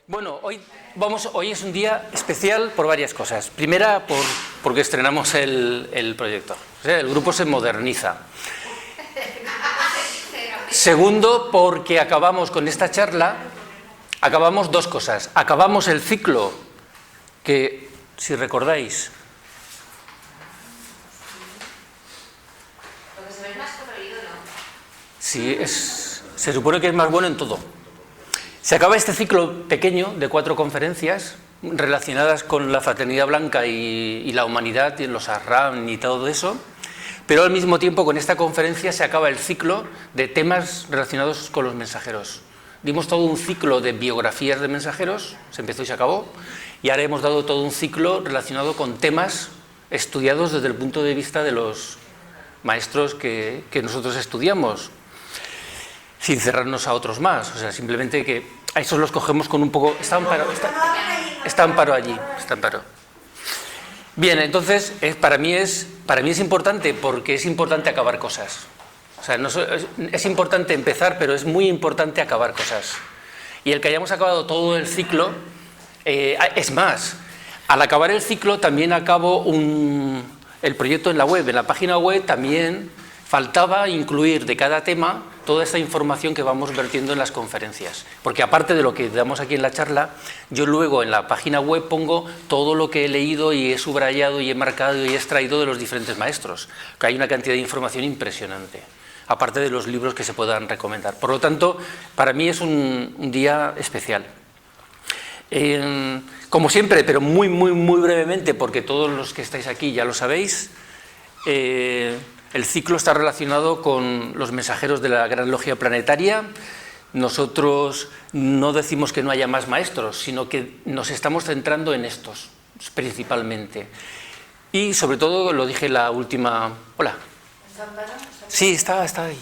Bueno, hoy es un día especial por varias cosas. Primera, porque estrenamos el proyecto. O sea, el grupo se moderniza. Segundo, porque acabamos con esta charla, acabamos dos cosas. Acabamos el ciclo que, si recordáis... Sí, se supone que es más bueno en todo. Se acaba este ciclo pequeño de 4 conferencias relacionadas con la fraternidad blanca y la humanidad y los Arran y todo eso, pero al mismo tiempo con esta conferencia se acaba el ciclo de temas relacionados con los mensajeros. Dimos todo un ciclo de biografías de mensajeros, se empezó y se acabó, y ahora hemos dado todo un ciclo relacionado con temas estudiados desde el punto de vista de los maestros que nosotros estudiamos, sin cerrarnos a otros más, o sea, simplemente que a esos los cogemos con un poco... Está Amparo allí, está Amparo. Bien, entonces, para mí es importante porque es importante acabar cosas. O sea, es importante empezar, pero es muy importante acabar cosas. Y el que hayamos acabado todo el ciclo, es más, al acabar el ciclo también acabo el proyecto en la web. En la página web también faltaba incluir de cada tema toda esta información que vamos vertiendo en las conferencias, porque aparte de lo que damos aquí en la charla, yo luego en la página web pongo todo lo que he leído y he subrayado y he marcado y he extraído de los diferentes maestros, que hay una cantidad de información impresionante, aparte de los libros que se puedan recomendar. Por lo tanto, para mí es un día especial. Como siempre, pero muy brevemente, porque todos los que estáis aquí ya lo sabéis, el ciclo está relacionado con los mensajeros de la Gran Logia Planetaria. Nosotros no decimos que no haya más maestros, sino que nos estamos centrando en estos, principalmente. Y sobre todo, lo dije en la última... Hola. Sí, está ahí.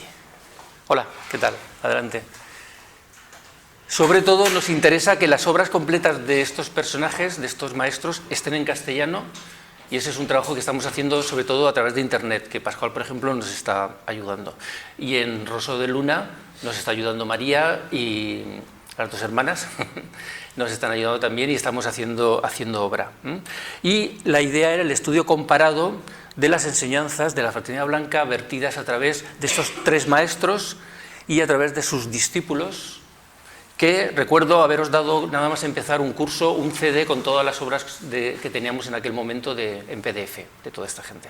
Hola, ¿qué tal? Adelante. Sobre todo nos interesa que las obras completas de estos personajes, de estos maestros, estén en castellano. Y ese es un trabajo que estamos haciendo sobre todo a través de Internet, que Pascual, por ejemplo, nos está ayudando. Y en Rosso de Luna nos está ayudando María y las dos hermanas nos están ayudando también y estamos haciendo obra. Y la idea era el estudio comparado de las enseñanzas de la Fraternidad Blanca vertidas a través de estos 3 maestros y a través de sus discípulos, que recuerdo haberos dado, nada más empezar, un curso, un CD con todas las obras que teníamos en aquel momento en PDF, de toda esta gente.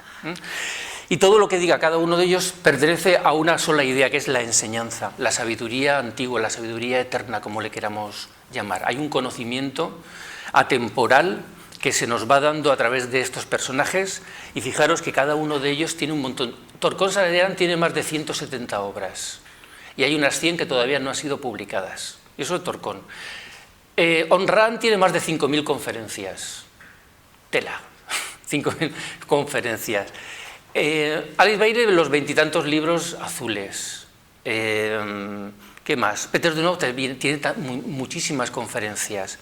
Y todo lo que diga cada uno de ellos pertenece a una sola idea, que es la enseñanza, la sabiduría antigua, la sabiduría eterna, como le queramos llamar. Hay un conocimiento atemporal que se nos va dando a través de estos personajes, y fijaros que cada uno de ellos tiene un montón. Torcón Salerian tiene más de 170 obras, y hay unas 100 que todavía no han sido publicadas. Y eso es Torcón. Honran tiene más de 5.000 conferencias. Tela. 5.000 conferencias. Alice Bailey, los 20 y tantos libros azules. ¿Qué más? Peter Dunant tiene muchísimas conferencias.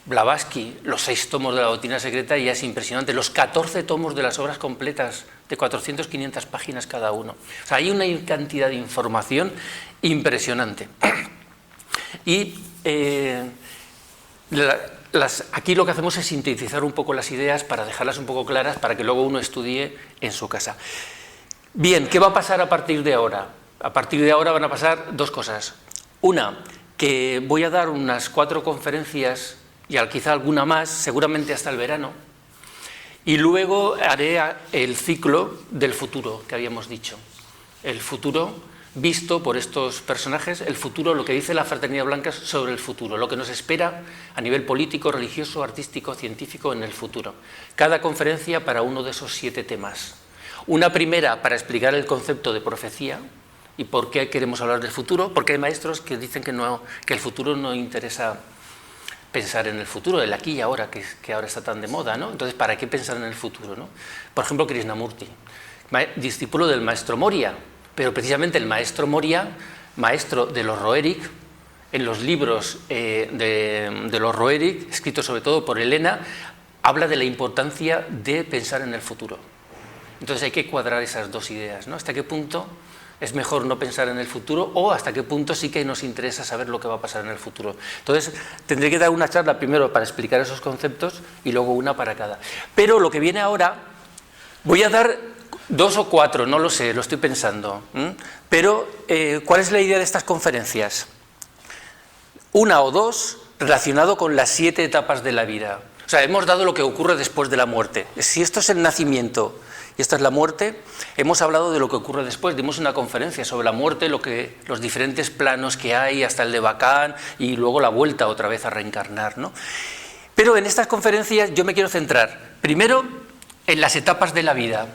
Blavatsky, los 6 tomos de la doctrina secreta, ya es impresionante. Los 14 tomos de las obras completas, de 400-500 páginas cada uno. O sea, hay una cantidad de información impresionante. Y aquí lo que hacemos es sintetizar un poco las ideas para dejarlas un poco claras, para que luego uno estudie en su casa. Bien, ¿qué va a pasar a partir de ahora? A partir de ahora van a pasar 2 cosas. Una, que voy a dar unas 4 conferencias, y quizá alguna más, seguramente hasta el verano, y luego haré el ciclo del futuro que habíamos dicho. El futuro visto por estos personajes, el futuro, lo que dice la Fraternidad Blanca sobre el futuro, lo que nos espera a nivel político, religioso, artístico, científico en el futuro. Cada conferencia para uno de esos 7 temas. Una primera para explicar el concepto de profecía y por qué queremos hablar del futuro, porque hay maestros que dicen que el futuro no interesa pensar en el futuro, el aquí y ahora, que ahora está tan de moda, ¿no? Entonces, ¿para qué pensar en el futuro, no? Por ejemplo, Krishnamurti, discípulo del maestro Moria. Pero precisamente el maestro Moria, maestro de los Roerich, en los libros de los Roerich, escritos sobre todo por Elena, habla de la importancia de pensar en el futuro. Entonces hay que cuadrar esas 2 ideas, ¿no? ¿Hasta qué punto es mejor no pensar en el futuro, o hasta qué punto sí que nos interesa saber lo que va a pasar en el futuro. Entonces, tendré que dar una charla primero para explicar esos conceptos y luego una para cada. Pero lo que viene ahora, voy a dar 2 o 4, no lo sé, lo estoy pensando. Pero, ¿cuál es la idea de estas conferencias? 1 o 2 relacionado con las 7 etapas de la vida. O sea, hemos dado lo que ocurre después de la muerte. Si esto es el nacimiento y esta es la muerte, hemos hablado de lo que ocurre después. Dimos una conferencia sobre la muerte, los diferentes planos que hay, hasta el de Bacán, y luego la vuelta otra vez a reencarnar, ¿no? Pero en estas conferencias yo me quiero centrar, primero, en las etapas de la vida,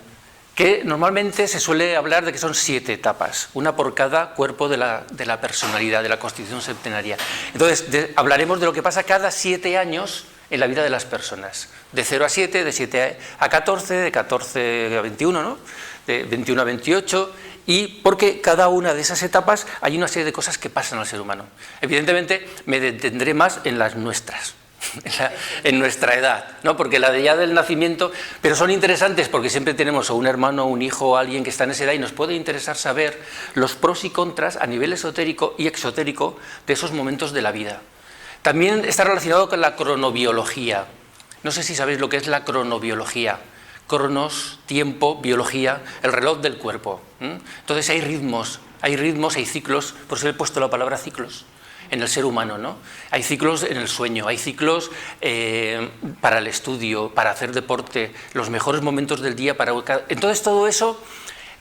que normalmente se suele hablar de que son 7 etapas, una por cada cuerpo de la personalidad, de la constitución septenaria. Entonces, hablaremos de lo que pasa cada 7 años en la vida de las personas, de 0 a 7, de 7 a 14, de 14 a 21, ¿no? De 21 a 28, y porque cada una de esas etapas hay una serie de cosas que pasan al ser humano. Evidentemente me detendré más en las nuestras, en nuestra edad, ¿no? Porque la de ya del nacimiento, pero son interesantes porque siempre tenemos o un hermano, un hijo, o alguien que está en esa edad, y nos puede interesar saber los pros y contras a nivel esotérico y exotérico de esos momentos de la vida. También está relacionado con la cronobiología. No sé si sabéis lo que es la cronobiología. Cronos, tiempo, biología, el reloj del cuerpo. Entonces hay ritmos, hay ciclos, por eso he puesto la palabra ciclos en el ser humano, ¿no? Hay ciclos en el sueño, hay ciclos para el estudio, para hacer deporte, los mejores momentos del día para... Entonces todo eso,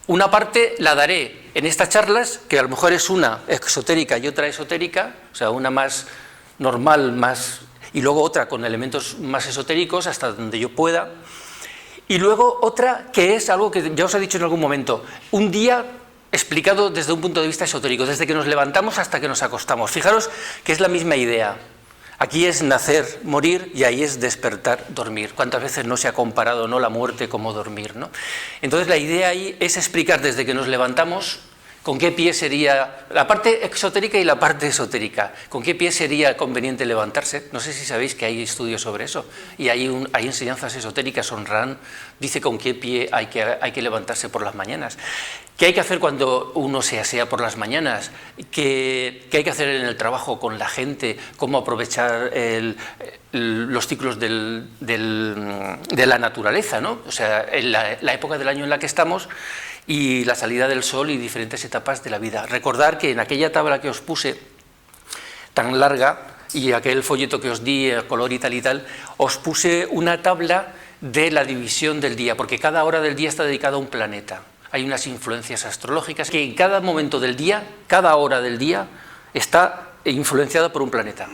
una parte la daré en estas charlas, que a lo mejor es una exotérica y otra esotérica, o sea, una más normal, y luego otra con elementos más esotéricos hasta donde yo pueda, y luego otra que es algo que ya os he dicho en algún momento, un día explicado desde un punto de vista esotérico, desde que nos levantamos hasta que nos acostamos. Fijaros que es la misma idea. Aquí es nacer, morir, y ahí es despertar, dormir. ¿Cuántas veces no se ha comparado, ¿no?, la muerte como dormir, ¿no? Entonces la idea ahí es explicar desde que nos levantamos con qué pie sería, la parte exotérica y la parte esotérica, con qué pie sería conveniente levantarse. No sé si sabéis que hay estudios sobre eso, y hay enseñanzas esotéricas. Honran dice con qué pie hay que levantarse por las mañanas. ¿Qué hay que hacer cuando uno se asea por las mañanas? ¿Qué hay que hacer en el trabajo con la gente? ¿Cómo aprovechar los ciclos de la naturaleza, ¿no? O sea, en la época del año en la que estamos, y la salida del sol y diferentes etapas de la vida. Recordar que en aquella tabla que os puse, tan larga, y aquel folleto que os di, a color y tal, os puse una tabla de la división del día, porque cada hora del día está dedicada a un planeta. Hay unas influencias astrológicas que en cada momento del día, cada hora del día, está influenciada por un planeta.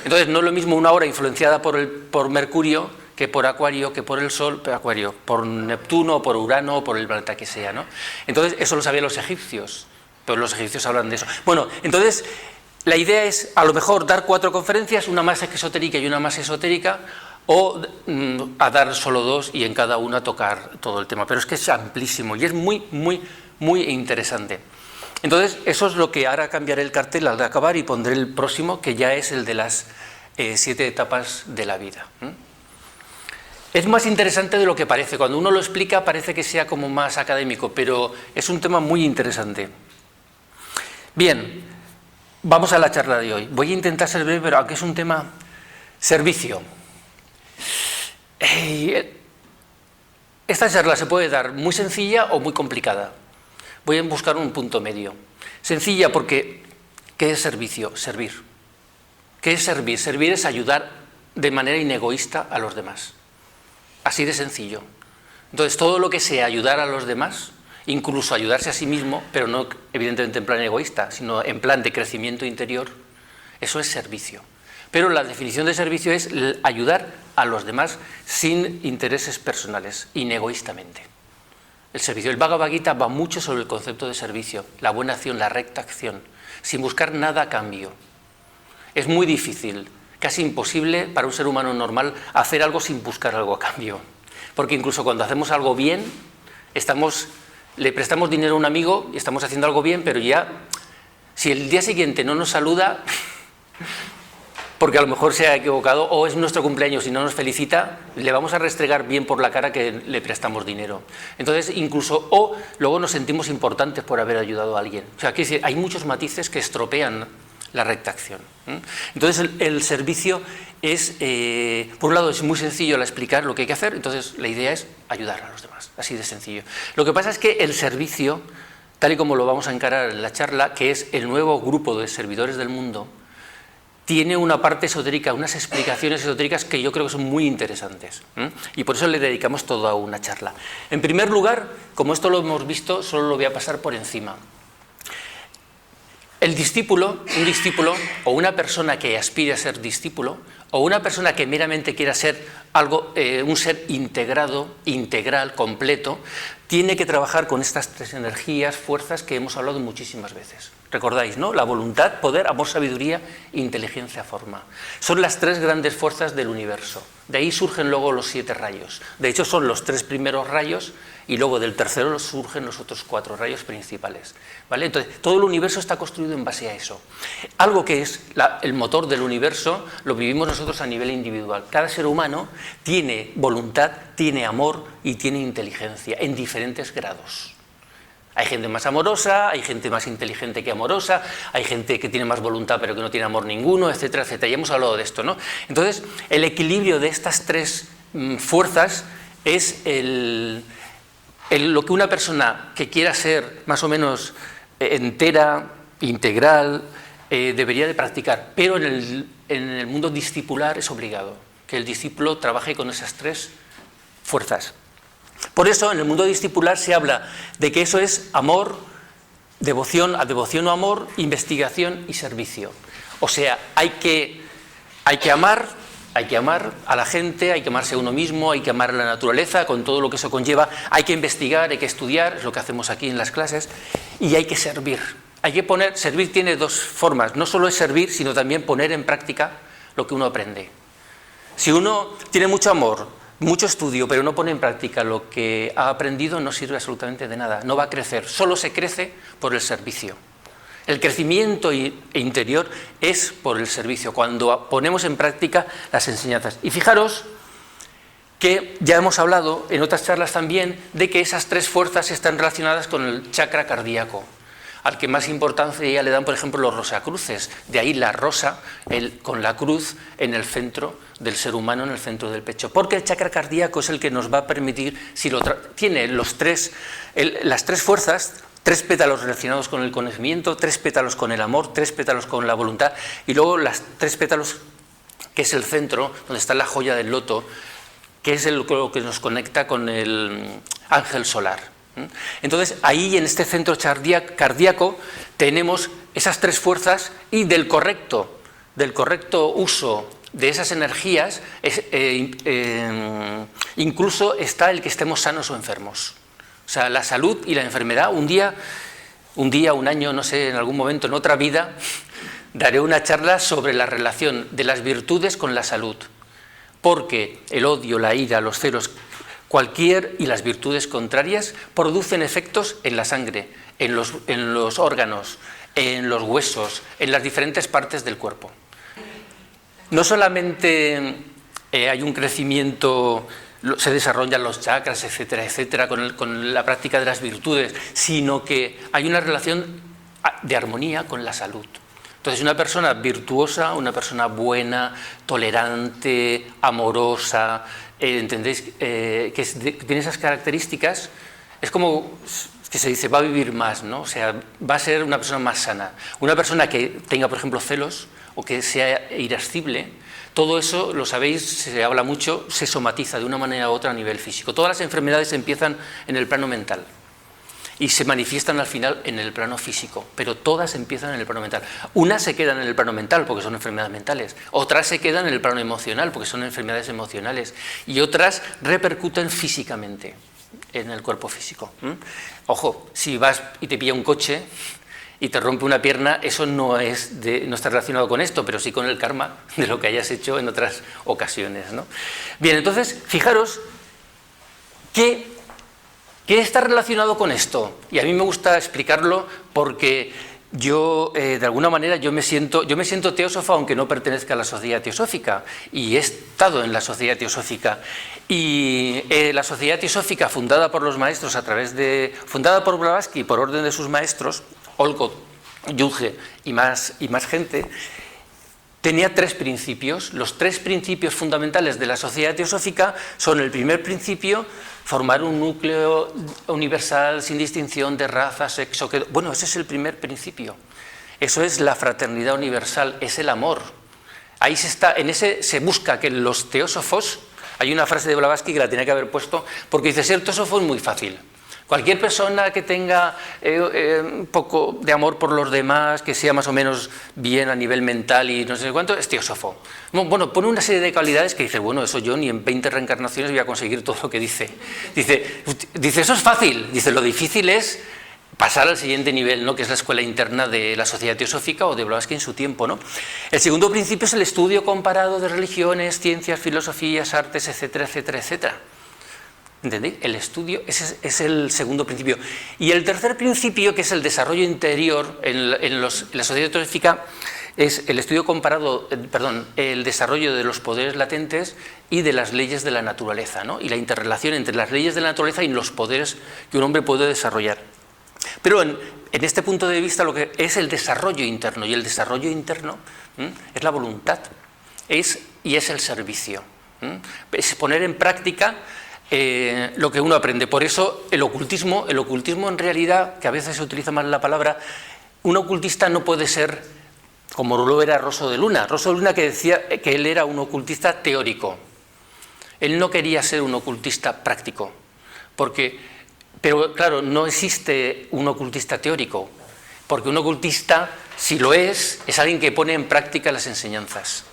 Entonces no es lo mismo una hora influenciada por Mercurio que por Acuario, que por el Sol, Acuario, por Neptuno, por Urano, por el planeta que sea, ¿no? Entonces eso lo sabían los egipcios, pero los egipcios hablan de eso. Bueno, entonces la idea es a lo mejor dar 4 conferencias, una más exotérica y una más esotérica, o a dar solo 2 y en cada una tocar todo el tema. Pero es que es amplísimo y es muy, muy, muy interesante. Entonces eso es lo que ahora cambiaré el cartel al acabar y pondré el próximo, que ya es el de las 7 etapas de la vida. Es más interesante de lo que parece. Cuando uno lo explica parece que sea como más académico, pero es un tema muy interesante. Bien, vamos a la charla de hoy. Voy a intentar ser breve, pero aunque es un tema... Servicio. Esta charla se puede dar muy sencilla o muy complicada. Voy a buscar un punto medio. Sencilla porque, ¿qué es servicio? Servir. ¿Qué es servir? Servir es ayudar de manera inegoísta a los demás. Así de sencillo. Entonces, todo lo que sea ayudar a los demás, incluso ayudarse a sí mismo, pero no evidentemente en plan egoísta, sino en plan de crecimiento interior, eso es servicio. Pero la definición de servicio es ayudar a los demás sin intereses personales, inegoístamente. El servicio, el Bhagavad Gita va mucho sobre el concepto de servicio, la buena acción, la recta acción, sin buscar nada a cambio. Es muy difícil, casi imposible para un ser humano normal hacer algo sin buscar algo a cambio. Porque incluso cuando hacemos algo bien, le prestamos dinero a un amigo y estamos haciendo algo bien, pero ya, si el día siguiente no nos saluda, porque a lo mejor se ha equivocado, o es nuestro cumpleaños y no nos felicita, le vamos a restregar bien por la cara que le prestamos dinero. Entonces, incluso, o luego nos sentimos importantes por haber ayudado a alguien. O sea, que hay muchos matices que estropean la recta acción. Entonces, el servicio es, por un lado, es muy sencillo al explicar lo que hay que hacer, entonces la idea es ayudar a los demás, así de sencillo. Lo que pasa es que el servicio, tal y como lo vamos a encarar en la charla, que es el nuevo grupo de servidores del mundo, tiene una parte esotérica, unas explicaciones esotéricas que yo creo que son muy interesantes. Y por eso le dedicamos toda una charla. En primer lugar, como esto lo hemos visto, solo lo voy a pasar por encima. El discípulo, un discípulo, o una persona que aspire a ser discípulo, o una persona que meramente quiera ser algo, un ser integrado, integral, completo, tiene que trabajar con estas tres energías, fuerzas que hemos hablado muchísimas veces. ¿Recordáis, no? La voluntad, poder, amor, sabiduría, inteligencia, forma. Son las tres grandes fuerzas del universo. De ahí surgen luego los 7 rayos. De hecho, son los 3 primeros rayos y luego del tercero surgen los otros 4 rayos principales. ¿Vale? Entonces, todo el universo está construido en base a eso. Algo que es el motor del universo lo vivimos nosotros a nivel individual. Cada ser humano tiene voluntad, tiene amor y tiene inteligencia en diferentes grados. Hay gente más amorosa, hay gente más inteligente que amorosa, hay gente que tiene más voluntad pero que no tiene amor ninguno, etcétera, etcétera. Ya hemos hablado de esto, ¿no? Entonces, el equilibrio de estas tres fuerzas es lo que una persona que quiera ser más o menos entera, integral, debería de practicar. Pero en el mundo discipular es obligado que el discípulo trabaje con esas tres fuerzas. Por eso, en el mundo discipular se habla de que eso es amor, devoción o amor, investigación y servicio. O sea, hay que amar a la gente, hay que amarse a uno mismo, hay que amar a la naturaleza con todo lo que eso conlleva, hay que investigar, hay que estudiar, es lo que hacemos aquí en las clases, y hay que servir. Servir tiene 2 formas, no solo es servir, sino también poner en práctica lo que uno aprende. Si uno tiene mucho amor, mucho estudio, pero no pone en práctica lo que ha aprendido, no sirve absolutamente de nada, no va a crecer, solo se crece por el servicio. El crecimiento interior es por el servicio, cuando ponemos en práctica las enseñanzas. Y fijaros que ya hemos hablado en otras charlas también de que esas 3 fuerzas están relacionadas con el chakra cardíaco, al que más importancia le dan, por ejemplo, los rosacruces. De ahí la rosa con la cruz en el centro del ser humano, en el centro del pecho. Porque el chakra cardíaco es el que nos va a permitir, tiene las 3 fuerzas, 3 pétalos relacionados con el conocimiento, 3 pétalos con el amor, 3 pétalos con la voluntad, y luego las 3 pétalos, que es el centro, donde está la joya del loto, que es lo que nos conecta con el ángel solar. Entonces, ahí en este centro cardíaco tenemos esas 3 fuerzas y del correcto uso de esas energías, incluso está el que estemos sanos o enfermos. O sea, la salud y la enfermedad, un día, un año, no sé, en algún momento, en otra vida, daré una charla sobre la relación de las virtudes con la salud. Porque el odio, la ira, los celos, y las virtudes contrarias producen efectos en la sangre, en los órganos, en los huesos, en las diferentes partes del cuerpo. No solamente hay un crecimiento, se desarrollan los chakras, etcétera, etcétera, con la práctica de las virtudes, sino que hay una relación de armonía con la salud. Entonces, una persona virtuosa, una persona buena, tolerante, amorosa, ¿entendéis? Que tiene esas características, es como que se dice, va a vivir más, ¿no? O sea, va a ser una persona más sana. Una persona que tenga, por ejemplo, celos o que sea irascible, todo eso, lo sabéis, se habla mucho, se somatiza de una manera u otra a nivel físico. Todas las enfermedades empiezan en el plano mental y se manifiestan al final en el plano físico, pero todas empiezan en el plano mental. Unas se quedan en el plano mental porque son enfermedades mentales, otras se quedan en el plano emocional porque son enfermedades emocionales y otras repercuten físicamente en el cuerpo físico. Ojo, si vas y te pilla un coche y te rompe una pierna, eso no está relacionado con esto, pero sí con el karma de lo que hayas hecho en otras ocasiones, ¿no? Bien, entonces, fijaros ¿qué está relacionado con esto? Y a mí me gusta explicarlo porque yo, de alguna manera, yo me siento teósofo aunque no pertenezca a la sociedad teosófica, y he estado en la sociedad teosófica. Y la sociedad teosófica, fundada por los maestros fundada por Blavatsky por orden de sus maestros, Olcott, Junge y más gente, tenía 3 principios. Los 3 principios fundamentales de la sociedad teosófica son: el primer principio, formar un núcleo universal sin distinción de raza, sexo. Bueno, ese es el primer principio. Eso es la fraternidad universal, es el amor. Ahí en ese se busca que los teósofos, hay una frase de Blavatsky que la tenía que haber puesto, porque dice: ser teósofo es muy fácil. Cualquier persona que tenga un poco de amor por los demás, que sea más o menos bien a nivel mental y no sé cuánto, es teósofo. Bueno, pone una serie de cualidades que dice: bueno, eso yo ni en 20 reencarnaciones voy a conseguir todo lo que dice. Dice, eso es fácil. Dice, lo difícil es pasar al siguiente nivel, ¿no?, que es la escuela interna de la sociedad teosófica o de Blavatsky en su tiempo, ¿no? El segundo principio es el estudio comparado de religiones, ciencias, filosofías, artes, etcétera, etcétera, etcétera. ¿Entendéis? El estudio, ese es el segundo principio. Y el tercer principio, que es el desarrollo interior en la sociedad teosófica, es el estudio comparado, el desarrollo de los poderes latentes y de las leyes de la naturaleza, ¿no?, y la interrelación entre las leyes de la naturaleza y los poderes que un hombre puede desarrollar. Pero en este punto de vista, lo que es el desarrollo interno, y el desarrollo interno es la voluntad, y es el servicio, es poner en práctica lo que uno aprende. Por eso el ocultismo en realidad, que a veces se utiliza mal la palabra, un ocultista no puede ser como lo era Rosso de Luna. Rosso de Luna, que decía que él era un ocultista teórico. Él no quería ser un ocultista práctico, pero claro, no existe un ocultista teórico, porque un ocultista, si lo es alguien que pone en práctica las enseñanzas.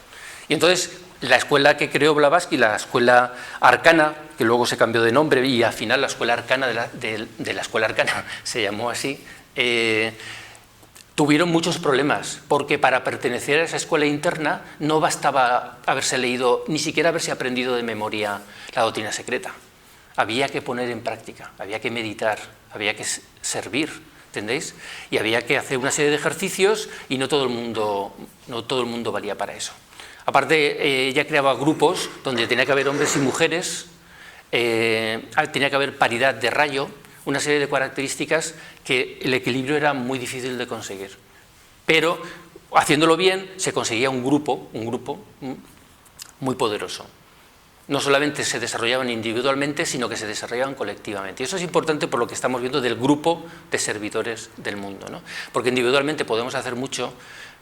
Y entonces la escuela que creó Blavatsky, la escuela arcana, que luego se cambió de nombre y al final la escuela arcana de la escuela arcana se llamó así, tuvieron muchos problemas, porque para pertenecer a esa escuela interna no bastaba haberse leído, ni siquiera haberse aprendido de memoria la doctrina secreta. Había que poner en práctica, había que meditar, había que servir, ¿entendéis? Y había que hacer una serie de ejercicios, y no todo el mundo valía para eso. Aparte, ella creaba grupos donde tenía que haber hombres y mujeres, tenía que haber paridad de rayo, una serie de características que el equilibrio era muy difícil de conseguir. Pero, haciéndolo bien, se conseguía un grupo muy poderoso. No solamente se desarrollaban individualmente, sino que se desarrollaban colectivamente. Y eso es importante por lo que estamos viendo del grupo de servidores del mundo, ¿no? Porque individualmente podemos hacer mucho,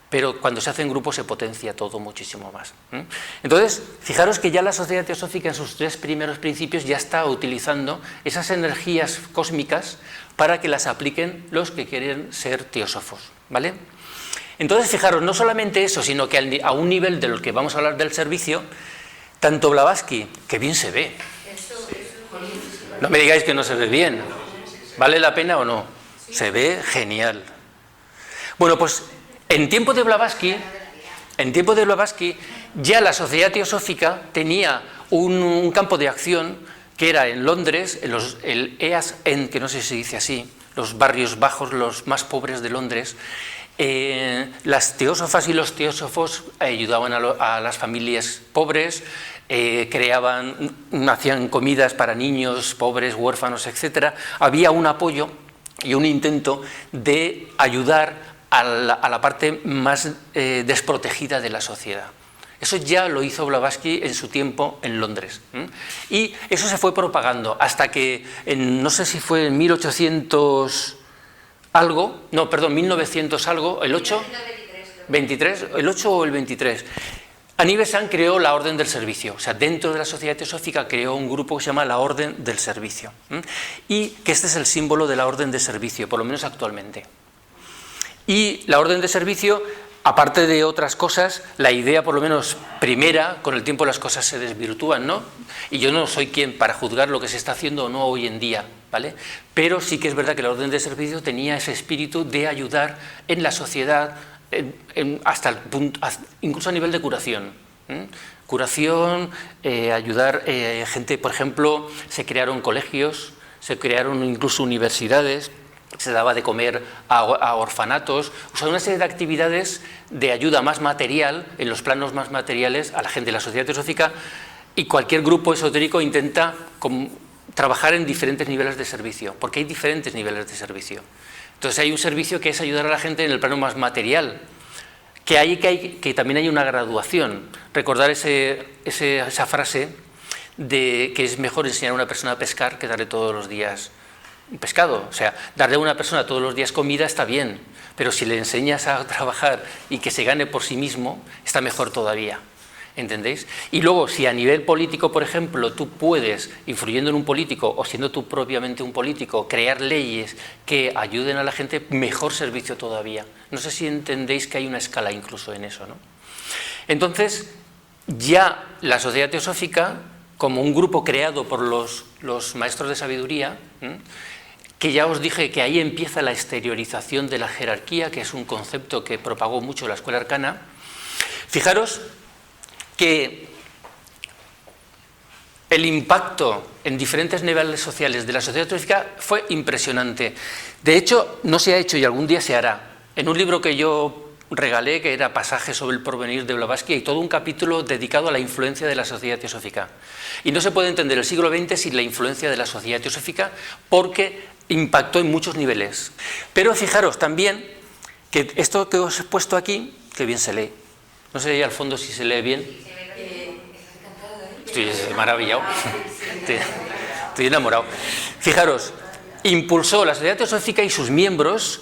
pero cuando se hace en grupo se potencia todo muchísimo más. Entonces, fijaros que ya la sociedad teosófica en sus 3 primeros principios ya está utilizando esas energías cósmicas para que las apliquen los que quieren ser teósofos, ¿vale? Entonces, fijaros, no solamente eso, sino que a un nivel del que vamos a hablar del servicio, tanto Blavatsky, que bien se ve. No me digáis que no se ve bien. ¿Vale la pena o no? Se ve genial. Bueno, pues en tiempo de Blavatsky ya la sociedad teosófica tenía un campo de acción que era en Londres, el East End, que no sé si se dice así, los barrios bajos, los más pobres de Londres. Las teósofas y los teósofos ayudaban a las familias pobres, hacían comidas para niños pobres, huérfanos, etc. Había un apoyo y un intento de ayudar a la parte más desprotegida de la sociedad. Eso ya lo hizo Blavatsky en su tiempo en Londres. Y eso se fue propagando hasta que, no sé si fue en 1900 algo, el 8, 23, el 8 o el 23. Aníbal San creó la Orden del Servicio, o sea, dentro de la sociedad teosófica creó un grupo que se llama la Orden del Servicio, y que este es el símbolo de la Orden de Servicio, por lo menos actualmente. Y la Orden de Servicio, aparte de otras cosas, la idea, por lo menos primera, con el tiempo las cosas se desvirtúan, ¿no? Y yo no soy quien para juzgar lo que se está haciendo o no hoy en día, ¿vale? Pero sí que es verdad que la Orden de Servicio tenía ese espíritu de ayudar en la sociedad, hasta el punto, incluso a nivel de curación. Curación, ayudar gente, por ejemplo, se crearon colegios, se crearon incluso universidades, se daba de comer a orfanatos, o sea, una serie de actividades de ayuda más material, en los planos más materiales, a la gente de la sociedad teosófica, y cualquier grupo esotérico intenta trabajar en diferentes niveles de servicio, porque hay diferentes niveles de servicio. Entonces hay un servicio que es ayudar a la gente en el plano más material, que también hay una graduación. Recordar esa frase de que es mejor enseñar a una persona a pescar que darle todos los días un pescado. O sea, darle a una persona todos los días comida está bien, pero si le enseñas a trabajar y que se gane por sí mismo, está mejor todavía. ¿Entendéis? Y luego, si a nivel político, por ejemplo, tú puedes, influyendo en un político o siendo tú propiamente un político, crear leyes que ayuden a la gente, mejor servicio todavía. No sé si entendéis que hay una escala incluso en eso, ¿no? Entonces, ya la sociedad teosófica, como un grupo creado por los maestros de sabiduría, que ya os dije que ahí empieza la exteriorización de la jerarquía, que es un concepto que propagó mucho la escuela arcana. Fijaros que el impacto en diferentes niveles sociales de la sociedad teosófica fue impresionante. De hecho, no se ha hecho y algún día se hará. En un libro que yo regalé, que era Pasajes sobre el porvenir de Blavatsky, hay todo un capítulo dedicado a la influencia de la sociedad teosófica. Y no se puede entender el siglo XX sin la influencia de la sociedad teosófica, porque impactó en muchos niveles. Pero fijaros también que esto que os he puesto aquí, que bien se lee. No sé ahí al fondo si se lee bien. Estoy maravillado. Estoy enamorado. Fijaros, impulsó la sociedad teosófica y sus miembros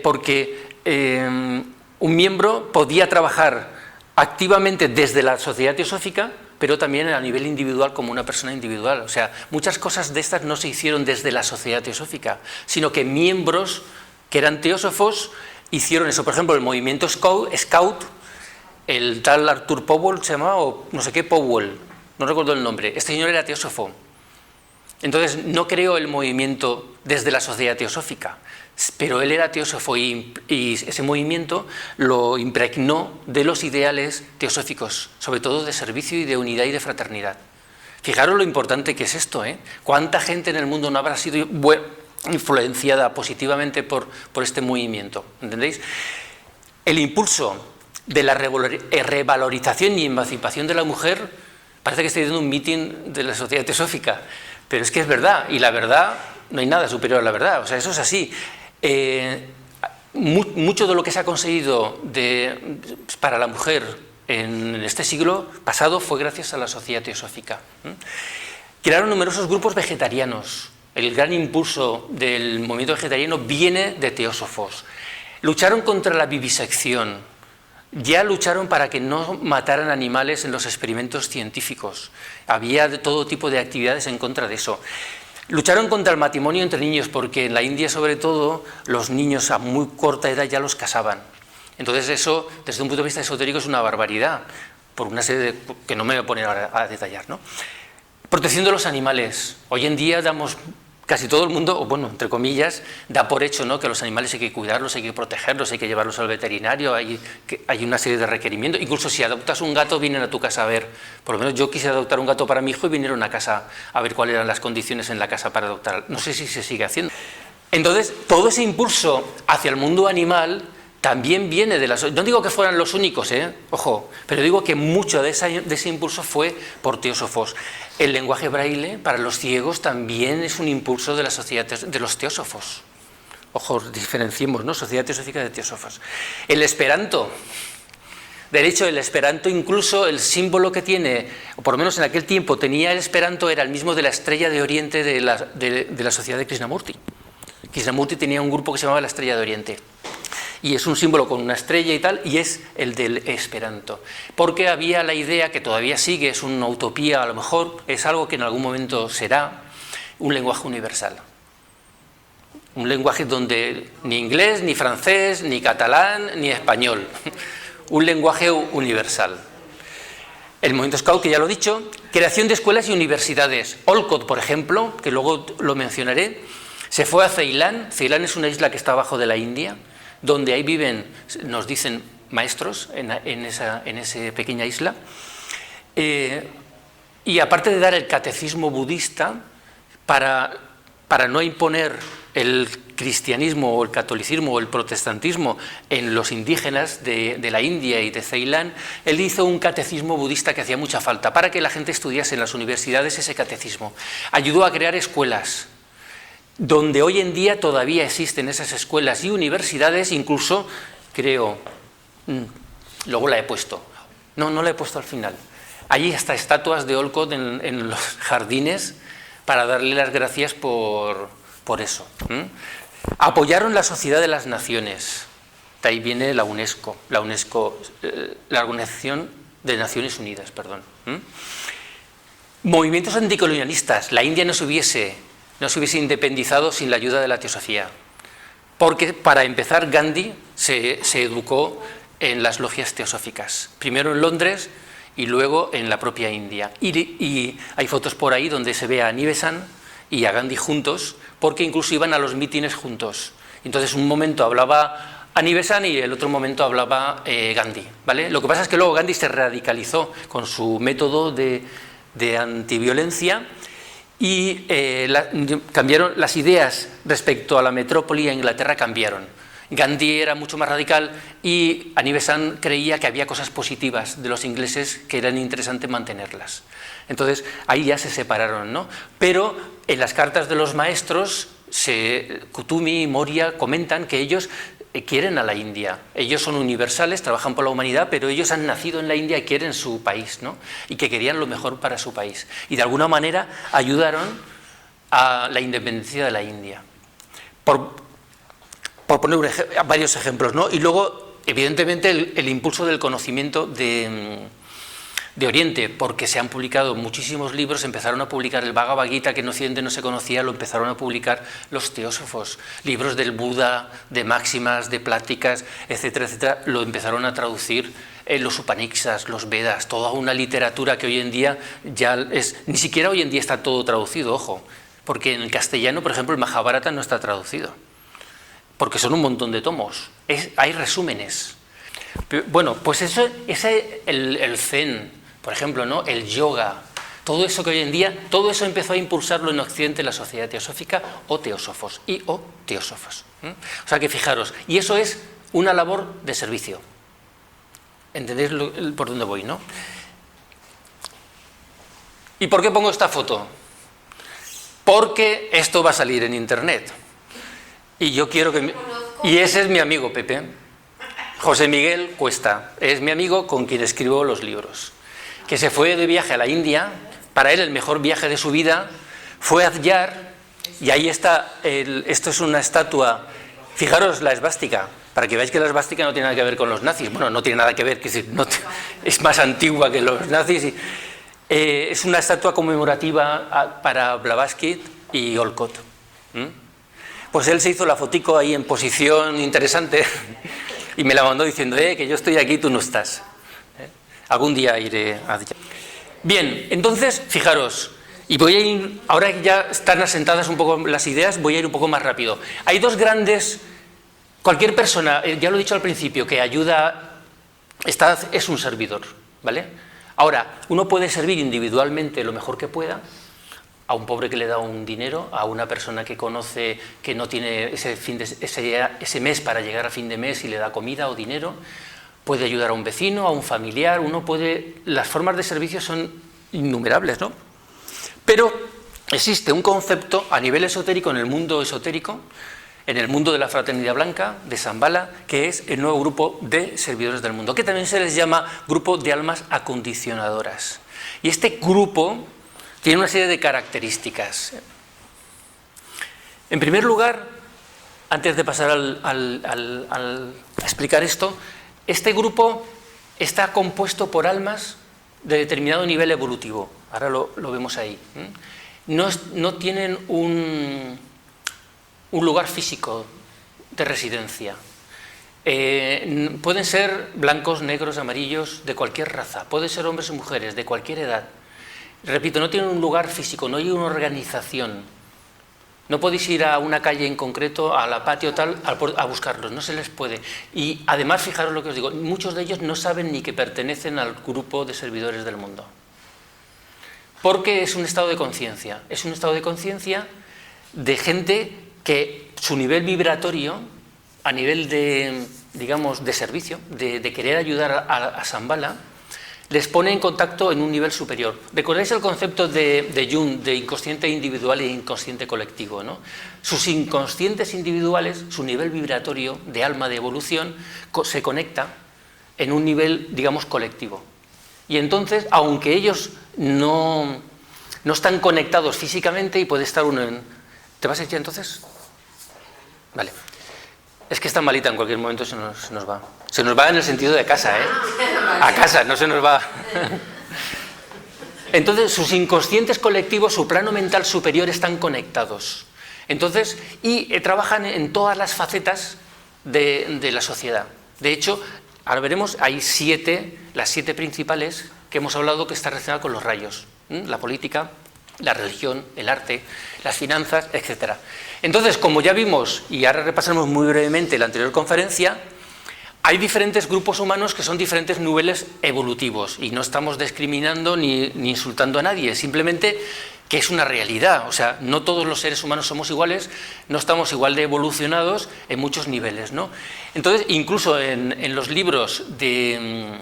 porque un miembro podía trabajar activamente desde la sociedad teosófica, pero también a nivel individual como una persona individual. O sea, muchas cosas de estas no se hicieron desde la sociedad teosófica, sino que miembros que eran teósofos hicieron eso. Por ejemplo, el movimiento Scout, el tal Arthur Powell se llamaba, o no sé qué, Powell, no recuerdo el nombre. Este señor era teósofo. Entonces no creó el movimiento desde la sociedad teosófica, pero él era teósofo y ese movimiento lo impregnó de los ideales teosóficos, sobre todo de servicio y de unidad y de fraternidad. Fijaros lo importante que es esto, ¿eh? ¿Cuánta gente en el mundo no habrá sido influenciada positivamente por este movimiento? ¿Entendéis? El impulso de la revalorización y emancipación de la mujer, parece que estoy dando un meeting de la sociedad teosófica, pero es que es verdad, y la verdad, no hay nada superior a la verdad, o sea, eso es así. Mucho de lo que se ha conseguido para la mujer en este siglo pasado fue gracias a la sociedad teosófica. Crearon numerosos grupos vegetarianos. El gran impulso del movimiento vegetariano viene de teósofos. Lucharon contra la vivisección. Ya lucharon para que no mataran animales en los experimentos científicos. Había de todo tipo de actividades en contra de eso. Lucharon contra el matrimonio entre niños, porque en la India, sobre todo, los niños a muy corta edad ya los casaban. Entonces eso, desde un punto de vista esotérico, es una barbaridad, por una serie que no me voy a poner ahora a detallar, ¿no? Protección de los animales. Hoy en día damos... Casi todo el mundo, o bueno, entre comillas, da por hecho, ¿no?, que los animales hay que cuidarlos, hay que protegerlos, hay que llevarlos al veterinario, hay una serie de requerimientos. Incluso si adoptas un gato, vienen a tu casa a ver. Por lo menos yo quise adoptar un gato para mi hijo y vinieron a casa a ver cuáles eran las condiciones en la casa para adoptar. No sé si se sigue haciendo. Entonces, todo ese impulso hacia el mundo animal también viene de las... No digo que fueran los únicos, ojo, pero digo que mucho de ese impulso fue por teósofos. El lenguaje braille para los ciegos también es un impulso de la sociedad de los teósofos. Ojo, diferenciemos, ¿no?, sociedad teosófica de teósofos. El esperanto. De hecho, el esperanto, incluso el símbolo que tiene, o por lo menos en aquel tiempo tenía el esperanto, era el mismo de la estrella de Oriente de la sociedad de Krishnamurti. Krishnamurti tenía un grupo que se llamaba la Estrella de Oriente. Y es un símbolo con una estrella y tal, y es el del esperanto. Porque había la idea, que todavía sigue, es una utopía a lo mejor, es algo que en algún momento será, un lenguaje universal. Un lenguaje donde ni inglés, ni francés, ni catalán, ni español. Un lenguaje universal. El movimiento Scout, que ya lo he dicho, creación de escuelas y universidades. Olcott, por ejemplo, que luego lo mencionaré, se fue a Ceilán. Ceilán es una isla que está abajo de la India, donde ahí viven, nos dicen, maestros en esa pequeña isla. Y aparte de dar el catecismo budista, para para no imponer el cristianismo o el catolicismo o el protestantismo en los indígenas de la India y de Ceilán, él hizo un catecismo budista que hacía mucha falta para que la gente estudiase en las universidades ese catecismo. Ayudó a crear escuelas, donde hoy en día todavía existen esas escuelas y universidades, incluso, creo, luego la he puesto, no la he puesto al final, allí hasta estatuas de Olcott en los jardines para darle las gracias por eso. Apoyaron la Sociedad de las Naciones, de ahí viene la UNESCO, la Organización de Naciones Unidas, perdón. Movimientos anticolonialistas, la India no se hubiese independizado sin la ayuda de la teosofía, porque para empezar Gandhi se educó en las logias teosóficas, primero en Londres y luego en la propia India. Y hay fotos por ahí donde se ve a Nivesan y a Gandhi juntos, porque incluso iban a los mítines juntos. Entonces un momento hablaba Nivesan y el otro momento hablaba Gandhi, ¿vale? Lo que pasa es que luego Gandhi se radicalizó con su método de antiviolencia y cambiaron las ideas respecto a la metrópoli a Inglaterra, cambiaron. Gandhi era mucho más radical y Nivesan creía que había cosas positivas de los ingleses que eran interesantes mantenerlas. Entonces ahí ya se separaron, ¿no? Pero en las cartas de los maestros, Kutumi y Moria comentan que ellos quieren a la India. Ellos son universales, trabajan por la humanidad, pero ellos han nacido en la India y quieren su país, ¿no? Y que querían lo mejor para su país. Y de alguna manera ayudaron a la independencia de la India. Por poner varios ejemplos, ¿no? Y luego, evidentemente, el impulso del conocimiento de Oriente, porque se han publicado muchísimos libros, empezaron a publicar el Bhagavad Gita, que en Occidente no se conocía, lo empezaron a publicar los teósofos, libros del Buda, de máximas, de pláticas, etcétera, etcétera, lo empezaron a traducir los Upanishads, los Vedas, toda una literatura que hoy en día ya ni siquiera hoy en día está todo traducido, ojo, porque en el castellano, por ejemplo, el Mahabharata no está traducido, porque son un montón de tomos, hay resúmenes. Bueno, pues eso, el Zen, por ejemplo, ¿no? El yoga, todo eso que hoy en día, todo eso empezó a impulsarlo en Occidente la sociedad teosófica o teósofos, o teósofos. O sea que fijaros, y eso es una labor de servicio. ¿Entendéis por dónde voy, no? ¿Y por qué pongo esta foto? Porque esto va a salir en internet. Y yo quiero que... Y ese es mi amigo Pepe. José Miguel Cuesta, es mi amigo con quien escribo los libros, que se fue de viaje a la India, para él el mejor viaje de su vida, fue a Adyar, y ahí está, esto es una estatua, fijaros la esvástica, para que veáis que la esvástica no tiene nada que ver con los nazis, bueno, no tiene nada que ver, es más antigua que los nazis, es una estatua conmemorativa para Blavatsky y Olcott. Pues él se hizo la fotico ahí en posición interesante, y me la mandó diciendo, que yo estoy aquí, tú no estás. Algún día iré a... Bien, entonces, fijaros, y voy a ir, ahora que ya están asentadas un poco las ideas, voy a ir un poco más rápido. Hay dos grandes... Cualquier persona, ya lo he dicho al principio, que ayuda, es un servidor, ¿vale? Ahora, uno puede servir individualmente lo mejor que pueda, a un pobre que le da un dinero, a una persona que conoce que no tiene ese mes para llegar a fin de mes y le da comida o dinero, puede ayudar a un vecino, a un familiar, las formas de servicio son innumerables, ¿no? Pero existe un concepto a nivel esotérico, en el mundo esotérico, en el mundo de la Fraternidad Blanca, de Shambhala, que es el nuevo grupo de servidores del mundo, que también se les llama grupo de almas acondicionadoras. Y este grupo tiene una serie de características. En primer lugar, antes de pasar a explicar esto, este grupo está compuesto por almas de determinado nivel evolutivo. Ahora lo vemos ahí. No tienen un lugar físico de residencia. Pueden ser blancos, negros, amarillos, de cualquier raza. Pueden ser hombres o mujeres, de cualquier edad. Repito, no tienen un lugar físico, no hay una organización. No podéis ir a una calle en concreto, a la patio tal, a buscarlos, no se les puede. Y además, fijaros lo que os digo, muchos de ellos no saben ni que pertenecen al grupo de servidores del mundo. Porque es un estado de conciencia. Es un estado de conciencia de gente que su nivel vibratorio, a nivel de, digamos, de servicio, de querer ayudar a Shambhala, les pone en contacto en un nivel superior. ¿Recordáis el concepto de Jung, de inconsciente individual e inconsciente colectivo, ¿no? Sus inconscientes individuales, su nivel vibratorio de alma, de evolución, se conecta en un nivel, digamos, colectivo. Y entonces, aunque ellos no están conectados físicamente, y puede estar uno en... ¿Te vas a ir ya entonces? Vale. Es que está malita, en cualquier momento se nos va. Se nos va en el sentido de casa, ¿eh? A casa, no se nos va. Entonces, sus inconscientes colectivos, su plano mental superior están conectados. Entonces, y trabajan en todas las facetas de la sociedad. De hecho, ahora veremos, hay las 7 principales que hemos hablado que están relacionadas con los rayos. La política, la religión, el arte, las finanzas, etc. Entonces, como ya vimos, y ahora repasamos muy brevemente la anterior conferencia, hay diferentes grupos humanos que son diferentes niveles evolutivos, y no estamos discriminando ni insultando a nadie, simplemente que es una realidad. O sea, no todos los seres humanos somos iguales, no estamos igual de evolucionados en muchos niveles, ¿no? Entonces, incluso en los libros del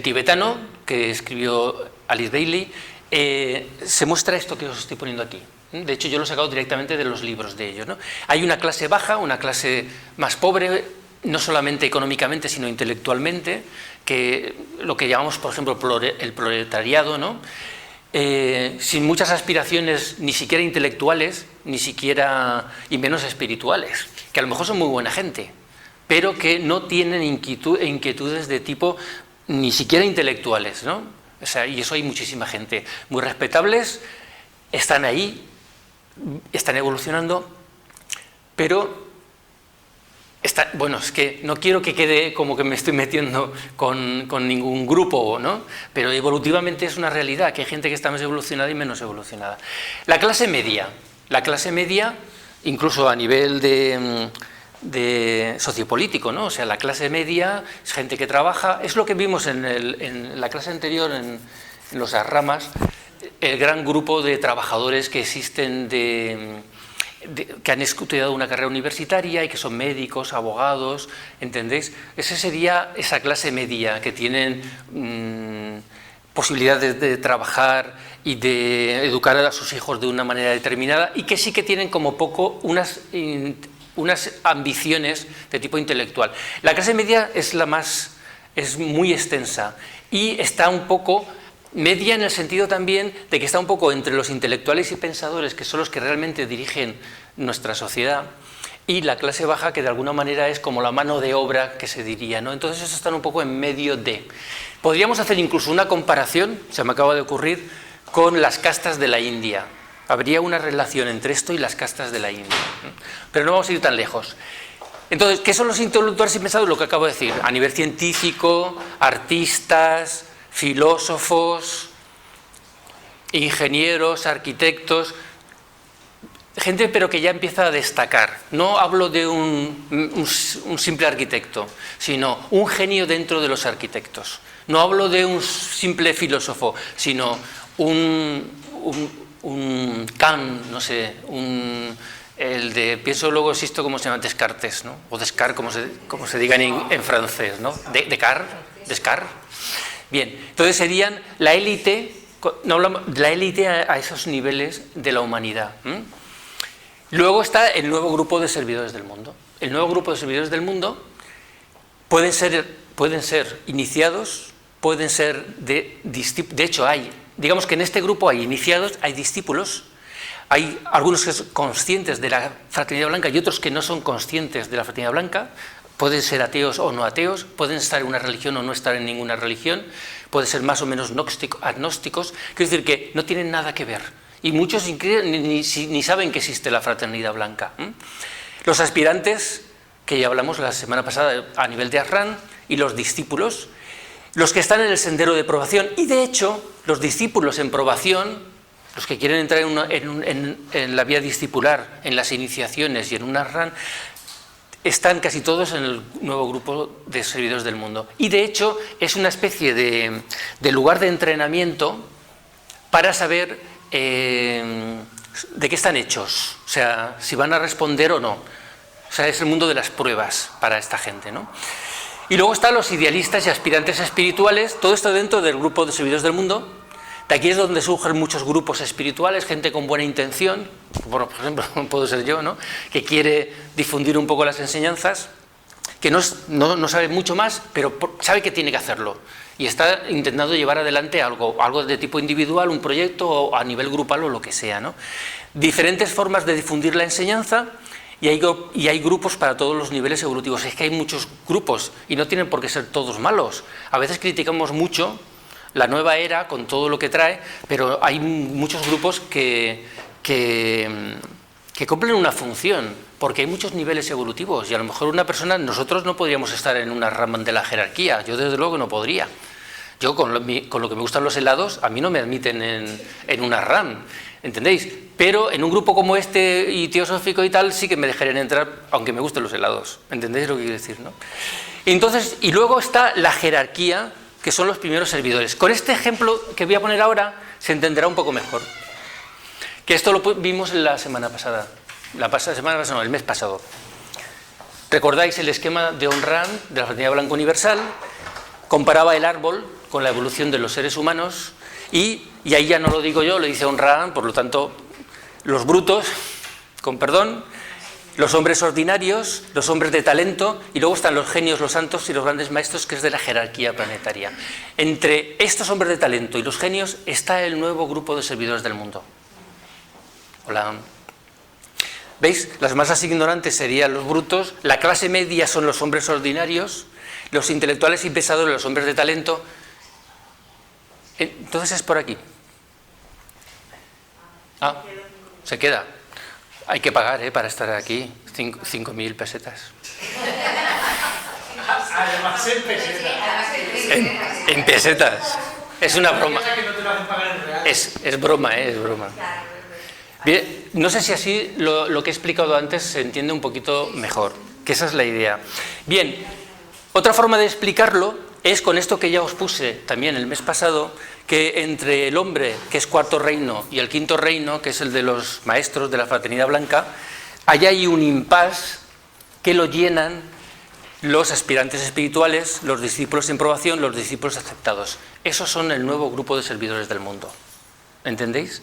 tibetano, que escribió Alice Bailey, se muestra esto que os estoy poniendo aquí. De hecho, yo lo he sacado directamente de los libros de ellos, ¿no? Hay una clase baja, una clase más pobre, no solamente económicamente, sino intelectualmente, que lo que llamamos, por ejemplo, el proletariado, ¿no? Sin muchas aspiraciones, ni siquiera intelectuales, ni siquiera, y menos espirituales, que a lo mejor son muy buena gente, pero que no tienen inquietudes de tipo ni siquiera intelectuales, ¿no? O sea, y eso hay muchísima gente, muy respetables, están ahí, están evolucionando, pero bueno, es que no quiero que quede como que me estoy metiendo con ningún grupo, ¿no? Pero evolutivamente es una realidad, que hay gente que está más evolucionada y menos evolucionada. La clase media, incluso a nivel de sociopolítico, ¿no? O sea, la clase media es gente que trabaja, es lo que vimos en la clase anterior, en los ramas, el gran grupo de trabajadores que existen que han estudiado una carrera universitaria y que son médicos, abogados, ¿entendéis? Esa sería esa clase media que tienen posibilidades de trabajar y de educar a sus hijos de una manera determinada, y que sí que tienen como poco unas ambiciones de tipo intelectual. La clase media es muy extensa y está un poco media en el sentido también de que está un poco entre los intelectuales y pensadores, que son los que realmente dirigen nuestra sociedad, y la clase baja, que de alguna manera es como la mano de obra, que se diría, ¿no? Entonces esos están un poco en medio de. Podríamos hacer incluso una comparación, se me acaba de ocurrir, con las castas de la India. Habría una relación entre esto y las castas de la India, ¿no? Pero no vamos a ir tan lejos. Entonces, ¿qué son los intelectuales y pensadores? Lo que acabo de decir, a nivel científico, artistas, filósofos, ingenieros, arquitectos, gente pero que ya empieza a destacar. No hablo de un simple arquitecto, sino un genio dentro de los arquitectos. No hablo de un simple filósofo, sino un Kant, no sé, el de pienso luego existo, ¿cómo se llama? Descartes, ¿no? O Descartes, como se diga en francés, ¿no? Descartes. Bien, entonces serían la élite, no hablamos, la élite a esos niveles de la humanidad. Luego está el nuevo grupo de servidores del mundo. El nuevo grupo de servidores del mundo pueden ser iniciados, pueden ser de hecho digamos que en este grupo hay iniciados, hay discípulos, hay algunos que son conscientes de la fraternidad blanca y otros que no son conscientes de la fraternidad blanca. Pueden ser ateos o no ateos, pueden estar en una religión o no estar en ninguna religión, pueden ser más o menos agnósticos, quiero decir que no tienen nada que ver. Y muchos ni saben que existe la fraternidad blanca. Los aspirantes, que ya hablamos la semana pasada a nivel de Arran, y los discípulos, los que están en el sendero de probación, y de hecho los discípulos en probación, los que quieren entrar en la vía discipular, en las iniciaciones y en un Arran, están casi todos en el nuevo grupo de servidores del mundo. Y de hecho es una especie de lugar de entrenamiento para saber de qué están hechos. O sea, si van a responder o no. O sea, es el mundo de las pruebas para esta gente, ¿no? Y luego están los idealistas y aspirantes espirituales, todo esto dentro del grupo de servidores del mundo. De aquí es donde surgen muchos grupos espirituales, gente con buena intención, bueno, por ejemplo, puedo ser yo, ¿no?, que quiere difundir un poco las enseñanzas, que no sabe mucho más, pero sabe que tiene que hacerlo. Y está intentando llevar adelante algo de tipo individual, un proyecto, o a nivel grupal o lo que sea, ¿no? Diferentes formas de difundir la enseñanza. Y hay grupos para todos los niveles evolutivos. Es que hay muchos grupos y no tienen por qué ser todos malos. A veces criticamos mucho la nueva era con todo lo que trae, pero hay muchos grupos que cumplen una función, porque hay muchos niveles evolutivos y a lo mejor nosotros no podríamos estar en una rama de la jerarquía. Yo desde luego no podría. Yo con lo que me gustan los helados, a mí no me admiten en una RAM, ¿entendéis? Pero en un grupo como este y teosófico y tal, sí que me dejarían entrar, aunque me gusten los helados. ¿Entendéis lo que quiero decir, no? Entonces, y luego está la jerarquía, que son los primeros servidores. Con este ejemplo que voy a poner ahora, se entenderá un poco mejor. Que esto lo vimos la semana pasada. El mes pasado. ¿Recordáis el esquema de Ayn Rand, de la Fraternidad Blanca Universal? Comparaba el árbol con la evolución de los seres humanos y ahí ya no lo digo yo, lo dice Ayn Rand, por lo tanto, los brutos, con perdón, los hombres ordinarios, los hombres de talento, y luego están los genios, los santos y los grandes maestros, que es de la jerarquía planetaria. Entre estos hombres de talento y los genios está el nuevo grupo de servidores del mundo. Hola. ¿Veis? Las masas ignorantes serían los brutos, la clase media son los hombres ordinarios, los intelectuales y pensadores, los hombres de talento. Entonces es por aquí. Ah, se queda. Hay que pagar, para estar aquí, 5.000 pesetas. Además en pesetas. En pesetas. Es una broma. Es broma, es broma. Bien, no sé si así lo que he explicado antes se entiende un poquito mejor, que esa es la idea. Bien, otra forma de explicarlo es con esto que ya os puse también el mes pasado, que entre el hombre, que es cuarto reino, y el quinto reino, que es el de los maestros de la Fraternidad Blanca, allá hay un impasse que lo llenan los aspirantes espirituales, los discípulos en probación, los discípulos aceptados. Esos son el nuevo grupo de servidores del mundo. ¿Entendéis?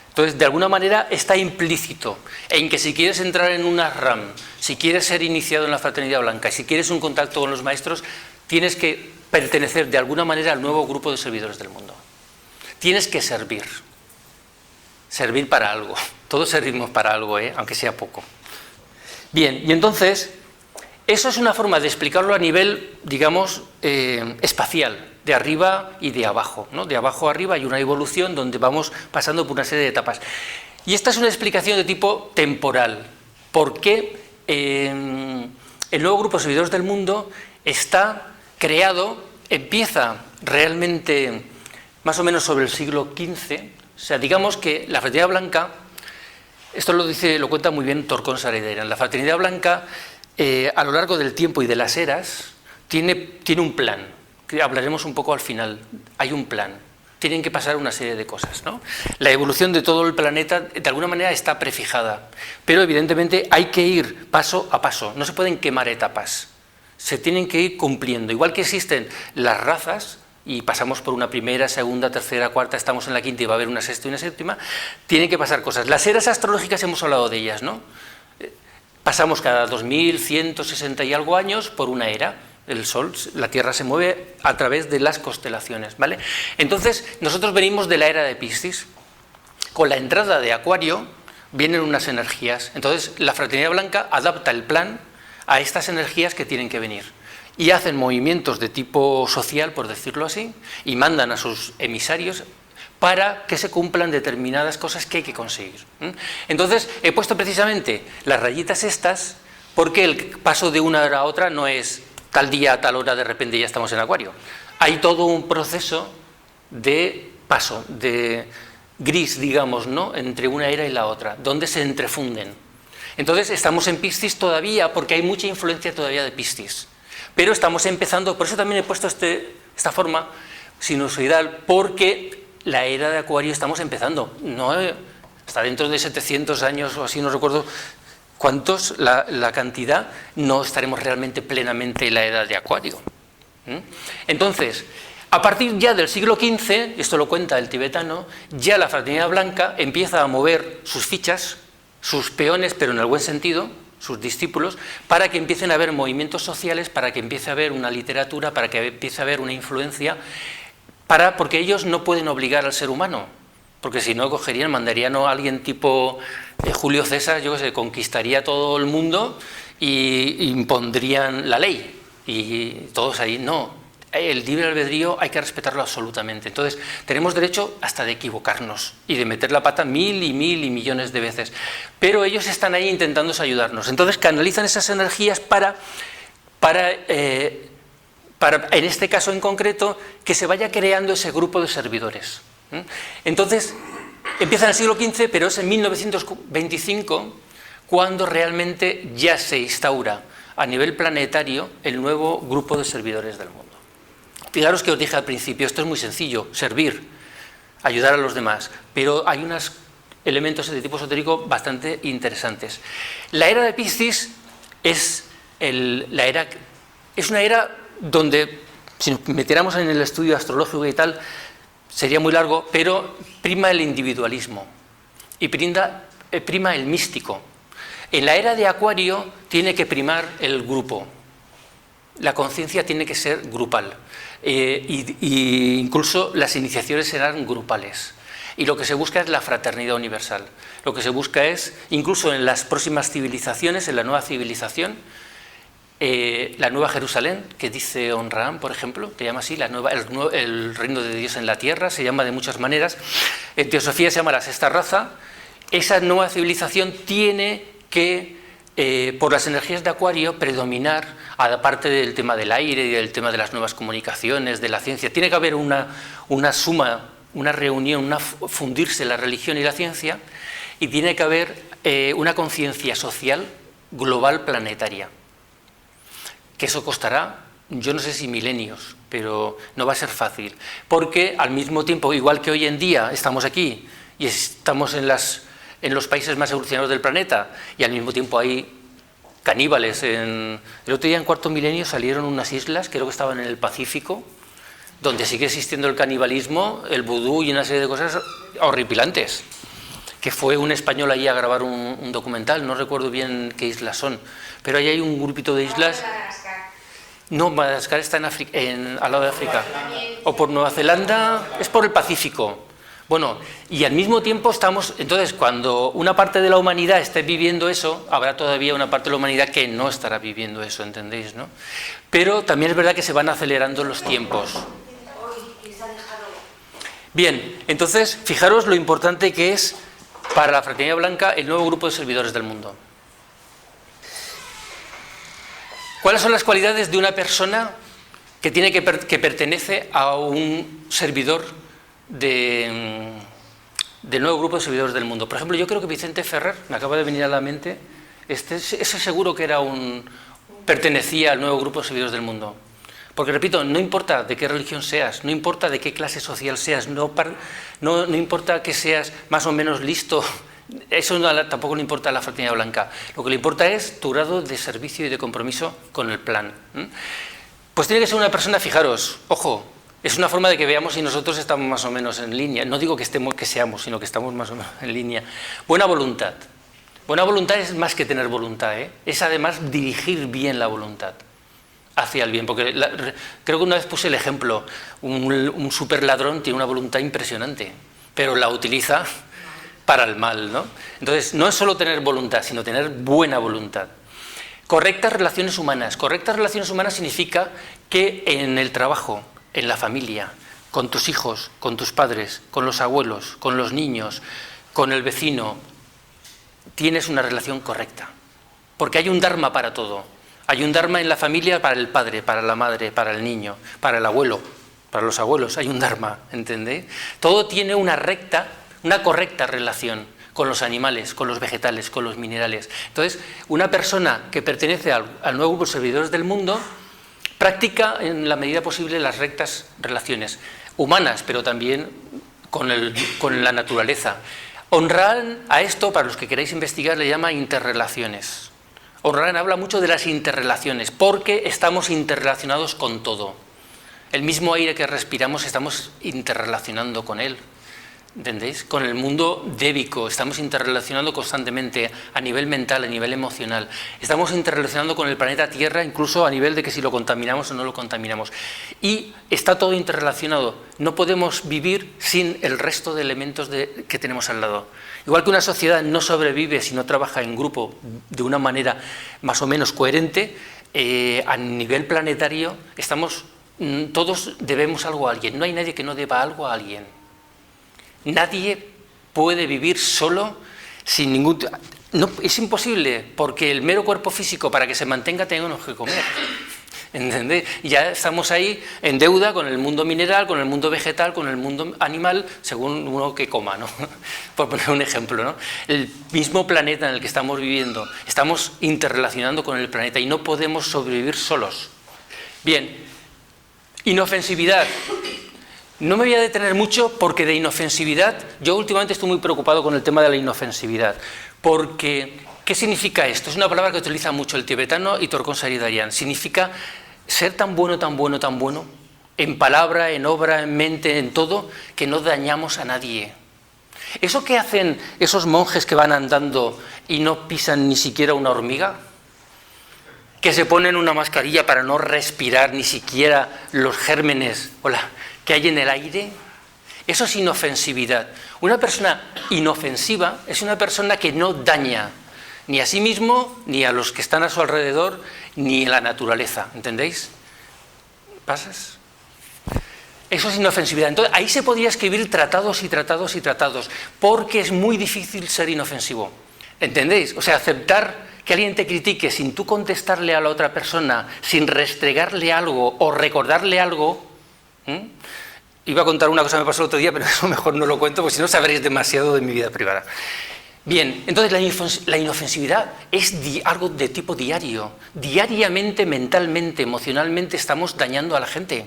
Entonces, de alguna manera está implícito en que si quieres entrar en una RAM, si quieres ser iniciado en la Fraternidad Blanca, y si quieres un contacto con los maestros, tienes que pertenecer de alguna manera al nuevo grupo de servidores del mundo. Tienes que servir para algo. Todos servimos para algo, aunque sea poco. Bien, y entonces, eso es una forma de explicarlo a nivel, digamos, espacial, de arriba y de abajo, ¿no? De abajo a arriba hay una evolución donde vamos pasando por una serie de etapas. Y esta es una explicación de tipo temporal. ¿Por qué el nuevo grupo de servidores del mundo está creado, empieza realmente más o menos sobre el siglo XV? O sea, digamos que la Fraternidad Blanca, esto lo cuenta muy bien Torcón Saavedra, la Fraternidad Blanca a lo largo del tiempo y de las eras tiene un plan, que hablaremos un poco al final. Hay un plan, tienen que pasar una serie de cosas, ¿no? La evolución de todo el planeta de alguna manera está prefijada, pero evidentemente hay que ir paso a paso, no se pueden quemar etapas, se tienen que ir cumpliendo. Igual que existen las razas, y pasamos por una primera, segunda, tercera, cuarta, estamos en la quinta y va a haber una sexta y una séptima, tienen que pasar cosas. Las eras astrológicas hemos hablado de ellas, ¿no? Pasamos cada 2160 y algo años por una era. El Sol, la Tierra se mueve a través de las constelaciones, ¿vale? Entonces, nosotros venimos de la era de Piscis. Con la entrada de Acuario vienen unas energías. Entonces, la Fraternidad Blanca adapta el plan a estas energías que tienen que venir. Y hacen movimientos de tipo social, por decirlo así, y mandan a sus emisarios para que se cumplan determinadas cosas que hay que conseguir. Entonces, he puesto precisamente las rayitas estas, porque el paso de una hora a otra no es tal día a tal hora de repente ya estamos en Acuario. Hay todo un proceso de paso, de gris, digamos, ¿no?, entre una era y la otra, donde se entrefunden. Entonces, estamos en Piscis todavía, porque hay mucha influencia todavía de Piscis. Pero estamos empezando, por eso también he puesto esta forma sinusoidal, porque la era de Acuario estamos empezando. hasta dentro de 700 años o así, no recuerdo cuántos, la cantidad, no estaremos realmente plenamente en la edad de Acuario. Entonces, a partir ya del siglo XV, esto lo cuenta el tibetano, ya la Fraternidad Blanca empieza a mover sus fichas, sus peones, pero en el buen sentido, sus discípulos, para que empiecen a haber movimientos sociales, para que empiece a haber una literatura, para que empiece a haber una influencia, porque ellos no pueden obligar al ser humano, porque si no cogerían, mandarían a alguien tipo Julio César, yo qué sé, conquistaría todo el mundo y impondrían la ley, y todos ahí, no. El libre albedrío hay que respetarlo absolutamente. Entonces, tenemos derecho hasta de equivocarnos y de meter la pata mil y millones de veces. Pero ellos están ahí intentando ayudarnos. Entonces, canalizan esas energías para en este caso en concreto, que se vaya creando ese grupo de servidores. Entonces, empieza en el siglo XV, pero es en 1925 cuando realmente ya se instaura a nivel planetario el nuevo grupo de servidores del mundo. Fijaros que os dije al principio, esto es muy sencillo, servir, ayudar a los demás, pero hay unos elementos de tipo esotérico bastante interesantes. La era de Piscis es una era donde, si nos metiéramos en el estudio astrológico y tal, sería muy largo, pero prima el individualismo y prima el místico. En la era de Acuario tiene que primar el grupo, la conciencia tiene que ser grupal. Y incluso las iniciaciones serán grupales. Y lo que se busca es la fraternidad universal. Lo que se busca es, incluso en las próximas civilizaciones, en la nueva civilización, la nueva Jerusalén, que dice Onram, por ejemplo, que llama así, el reino de Dios en la tierra, se llama de muchas maneras. En teosofía se llama la sexta raza. Esa nueva civilización tiene que, por las energías de Acuario, predominar, aparte del tema del aire y del tema de las nuevas comunicaciones, de la ciencia. Tiene que haber una suma, una reunión, fundirse la religión y la ciencia, y tiene que haber una conciencia social global planetaria. Que eso costará, yo no sé si milenios, pero no va a ser fácil. Porque al mismo tiempo, igual que hoy en día estamos aquí y estamos en los países más evolucionados del planeta, y al mismo tiempo hay caníbales. El otro día en cuarto milenio salieron unas islas, creo que estaban en el Pacífico, donde sigue existiendo el canibalismo, el vudú y una serie de cosas horripilantes. Que fue un español allí a grabar un documental, no recuerdo bien qué islas son, pero ahí hay un grupito de islas. No, Madagascar está al lado de África. O por Nueva Zelanda, es por el Pacífico. Bueno, y al mismo tiempo entonces cuando una parte de la humanidad esté viviendo eso, habrá todavía una parte de la humanidad que no estará viviendo eso, ¿entendéis? ¿No? Pero también es verdad que se van acelerando los tiempos. Bien, entonces fijaros lo importante que es para la Fraternidad Blanca el nuevo grupo de servidores del mundo. ¿Cuáles son las cualidades de una persona que pertenece a un servidor del nuevo grupo de servidores del mundo? Por ejemplo, yo creo que Vicente Ferrer, me acaba de venir a la mente, ese seguro que pertenecía al nuevo grupo de servidores del mundo. Porque, repito, no importa de qué religión seas, no importa de qué clase social seas, no importa que seas más o menos listo, eso tampoco le importa a la Fraternidad Blanca. Lo que le importa es tu grado de servicio y de compromiso con el plan. Pues tiene que ser una persona, fijaros, ojo, es una forma de que veamos si nosotros estamos más o menos en línea. No digo que seamos, sino que estamos más o menos en línea. Buena voluntad. Buena voluntad es más que tener voluntad, ¿eh? Es además dirigir bien la voluntad hacia el bien, porque creo que una vez puse el ejemplo, un super ladrón tiene una voluntad impresionante, pero la utiliza para el mal, ¿no? Entonces, no es solo tener voluntad, sino tener buena voluntad. Correctas relaciones humanas. Correctas relaciones humanas significa que en el trabajo, en la familia, con tus hijos, con tus padres, con los abuelos, con los niños, con el vecino, tienes una relación correcta. Porque hay un dharma para todo. Hay un dharma en la familia para el padre, para la madre, para el niño, para el abuelo, para los abuelos. Hay un dharma, ¿entendéis? Todo tiene una correcta relación con los animales, con los vegetales, con los minerales. Entonces, una persona que pertenece al nuevo grupo de servidores del mundo practica en la medida posible las rectas relaciones humanas, pero también con la naturaleza. Honran a esto, para los que queráis investigar, le llama interrelaciones. Honran habla mucho de las interrelaciones, porque estamos interrelacionados con todo. El mismo aire que respiramos estamos interrelacionando con él. ¿Entendéis? Con el mundo débico, estamos interrelacionando constantemente a nivel mental, a nivel emocional. Estamos interrelacionando con el planeta Tierra, incluso a nivel de que si lo contaminamos o no lo contaminamos. Y está todo interrelacionado. No podemos vivir sin el resto de elementos que tenemos al lado. Igual que una sociedad no sobrevive si no trabaja en grupo de una manera más o menos coherente, a nivel planetario todos debemos algo a alguien. No hay nadie que no deba algo a alguien. Nadie puede vivir solo sin ningún... No, es imposible, porque el mero cuerpo físico, para que se mantenga, tenemos que comer. ¿Entendéis? Ya estamos ahí en deuda con el mundo mineral, con el mundo vegetal, con el mundo animal, según uno que coma, ¿no? Por poner un ejemplo, ¿no? El mismo planeta en el que estamos viviendo, estamos interrelacionando con el planeta y no podemos sobrevivir solos. Bien, inofensividad. No me voy a detener mucho porque de inofensividad, yo últimamente estoy muy preocupado con el tema de la inofensividad, porque ¿qué significa esto? Es una palabra que utiliza mucho el tibetano y Torkon Saridarian. Significa ser tan bueno, tan bueno, tan bueno, en palabra, en obra, en mente, en todo, que no dañamos a nadie. ¿Eso que hacen esos monjes que van andando y no pisan ni siquiera una hormiga? Que se ponen una mascarilla para no respirar ni siquiera los gérmenes que hay en el aire. Eso es inofensividad. Una persona inofensiva es una persona que no daña ni a sí mismo, ni a los que están a su alrededor, ni a la naturaleza. ¿Entendéis? ¿Pasas? Eso es inofensividad. Entonces, ahí se podría escribir tratados y tratados y tratados, porque es muy difícil ser inofensivo. ¿Entendéis? O sea, aceptar que alguien te critique sin tú contestarle a la otra persona, sin restregarle algo o recordarle algo. Iba a contar una cosa que me pasó el otro día, pero eso mejor no lo cuento, porque si no sabréis demasiado de mi vida privada. Bien, entonces la inofensividad es algo de tipo diario. Diariamente, mentalmente, emocionalmente estamos dañando a la gente.